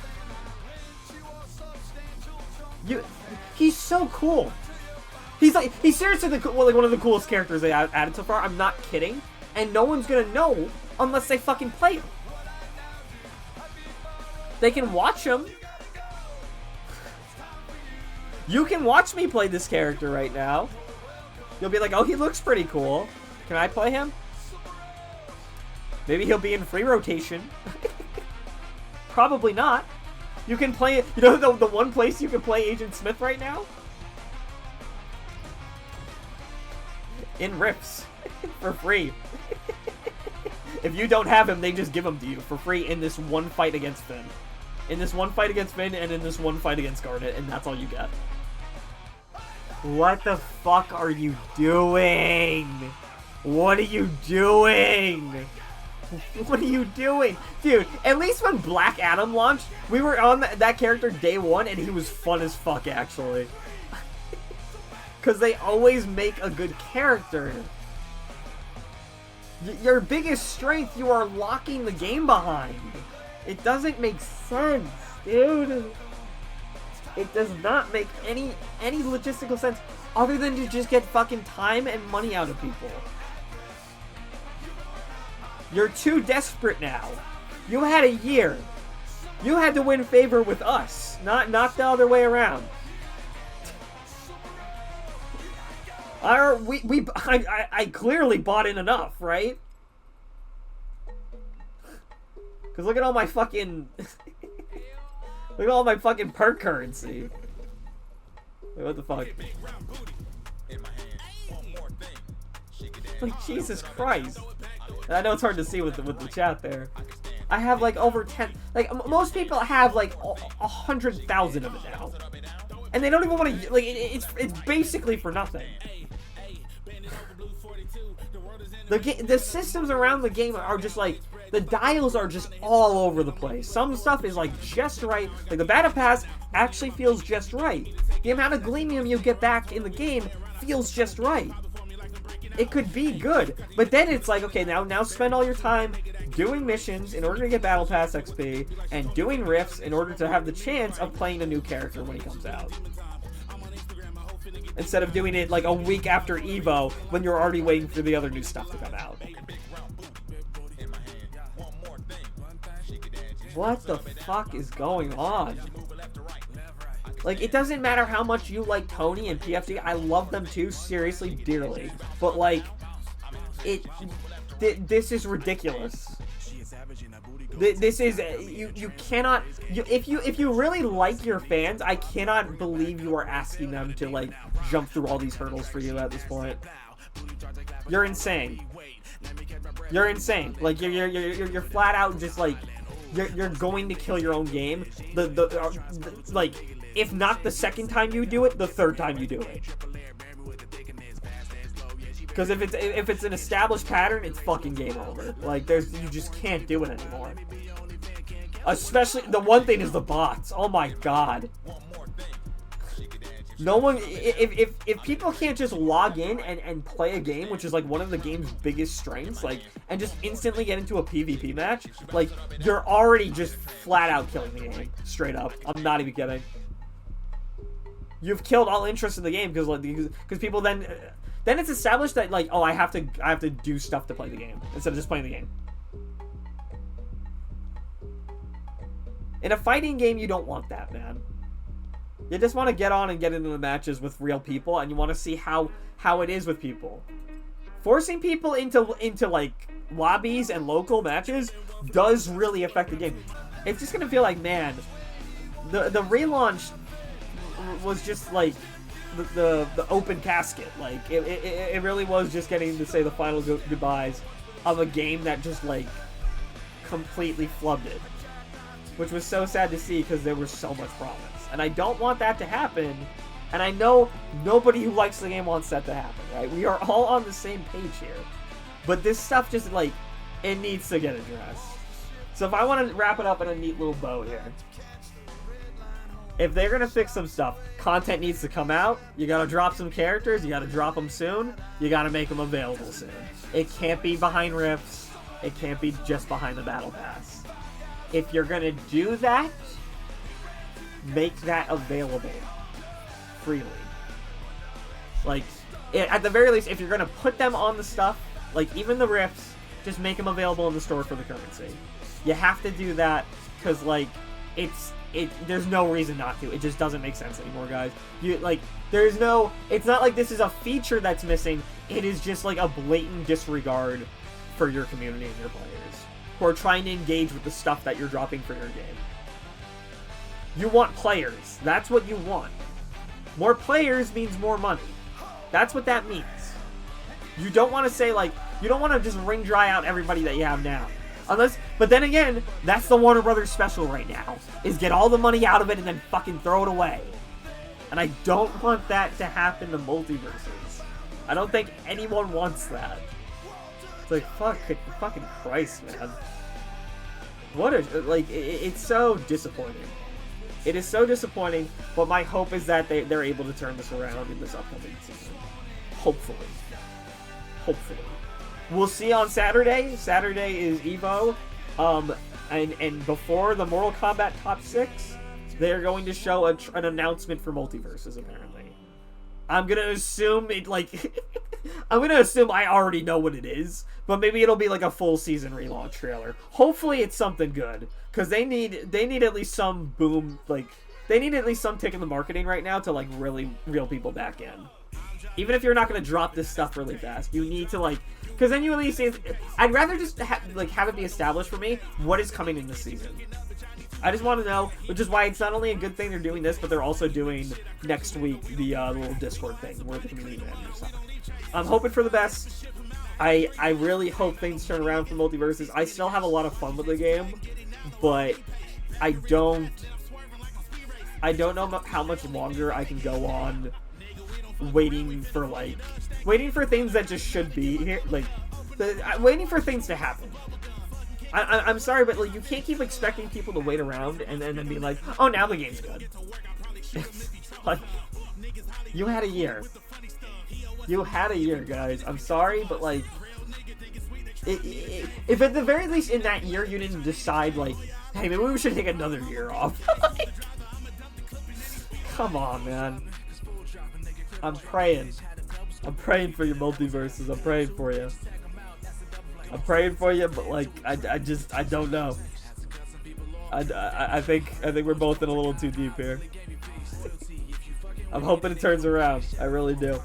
He's so cool. He's seriously like one of the coolest characters they added so far. I'm not kidding. And no one's gonna know unless they fucking play him. They can watch him. You can watch me play this character right now. You'll be like, oh, he looks pretty cool. Can I play him? Maybe he'll be in free rotation. Probably not. You can play it. You know the one place you can play Agent Smith right now? In Rifts. For free. If you don't have him, they just give him to you for free in this one fight against Finn. In this one fight against Finn and in this one fight against Garnet, and that's all you get. What the fuck are you doing? What are you doing? What are you doing? Dude, at least when Black Adam launched, we were on that character day one, and he was fun as fuck, actually. Because they always make a good character. Your biggest strength, you are locking the game behind. It doesn't make sense, dude. It does not make any logistical sense other than to just get fucking time and money out of people. You're too desperate now. You had a year. You had to win favor with us, not the other way around. I clearly bought in enough, right? Cause look at all my fucking look at all my fucking perk currency. Wait, what the fuck? Like, Jesus Christ. I know it's hard to see with the chat there. I have like over 10. Like most people have like 100,000 of it now, and they don't even want to. Like it's basically for nothing. The systems around the game are just like, the dials are just all over the place. Some stuff is like just right. Like the battle pass actually feels just right. The amount of Gleamium you get back in the game feels just right. It could be good, but then it's like, okay, now spend all your time doing missions in order to get battle pass XP and doing rifts in order to have the chance of playing a new character when he comes out. Instead of doing it like a week after Evo when you're already waiting for the other new stuff to come out. What the fuck is going on? Like, it doesn't matter how much you like Tony and PFG. I love them too, seriously, dearly. But like, this is ridiculous. This is, you cannot, if you really like your fans, I cannot believe you are asking them to like jump through all these hurdles for you at this point. You're insane. You're insane. Like you're flat out just like you're going to kill your own game. Like, if not the second time you do it, the third time you do it. Because if it's an established pattern, it's fucking game over. Like you just can't do it anymore. Especially the one thing is the bots. Oh my god. No one, if people can't just log in and play a game, which is like one of the game's biggest strengths, like, and just instantly get into a PvP match, like, you're already just flat out killing the game, straight up. I'm not even kidding. You've killed all interest in the game because people then it's established that like, oh, I have to do stuff to play the game instead of just playing the game. In a fighting game, you don't want that, man. You just want to get on and get into the matches with real people, and you want to see how it is with people. Forcing people into like lobbies and local matches does really affect the game. It's just gonna feel like, man, the relaunch was just like the open casket. Like it really was just getting to say the final goodbyes of a game that just like completely flubbed it, which was so sad to see because there was so much promise. And I don't want that to happen. And I know nobody who likes the game wants that to happen, right? We are all on the same page here. But this stuff just like it needs to get addressed. So if I want to wrap it up in a neat little bow here, if they're going to fix some stuff, content needs to come out. You got to drop some characters. You got to drop them soon. You got to make them available soon. It can't be behind rifts. It can't be just behind the battle pass. If you're going to do that, make that available freely. Like, at the very least, if you're going to put them on the stuff, like even the rifts, just make them available in the store for the currency. You have to do that because, like, there's no reason not to. It just doesn't make sense anymore, guys. It's not like this is a feature that's missing. It is just like a blatant disregard for your community and your players who are trying to engage with the stuff that you're dropping for your game. You want players. That's what you want. More players means more money. That's what that means. You don't want to say, like, you don't want to just wring dry out everybody that you have now. But then again, that's the Warner Brothers special right now, is get all the money out of it and then fucking throw it away. And I don't want that to happen to MultiVersus. I don't think anyone wants that. It's like, fucking Christ, man. It's so disappointing. It is so disappointing, but my hope is that they're able to turn this around in this upcoming season. Hopefully. We'll see on Saturday. Saturday is EVO. And before the Mortal Kombat Top 6, they're going to show an announcement for MultiVersus, apparently. I'm going to assume I'm going to assume I already know what it is, but maybe it'll be like a full season relaunch trailer. Hopefully it's something good, because they need at least some boom, they need at least some tick in the marketing right now to really reel people back in. Even if you're not going to drop this stuff really fast, you need to because then you at least I'd rather just have it be established for me what is coming in this season. I just want to know, which is why it's not only a good thing they're doing this, but they're also doing next week the little Discord thing where the community managers talk. I'm hoping for the best. I really hope things turn around for MultiVersus. I still have a lot of fun with the game, but I don't know how much longer I can go on waiting for things that just should be here, waiting for things to happen. I'm sorry, but you can't keep expecting people to wait around and then be like, oh, now the game's good. You had a year. You had a year, guys. I'm sorry, but if at the very least in that year you didn't decide hey, maybe we should take another year off. Come on, man. I'm praying for your MultiVersus. I'm praying for you. But I don't know. I think we're both in a little too deep here. I'm hoping it turns around. I really do.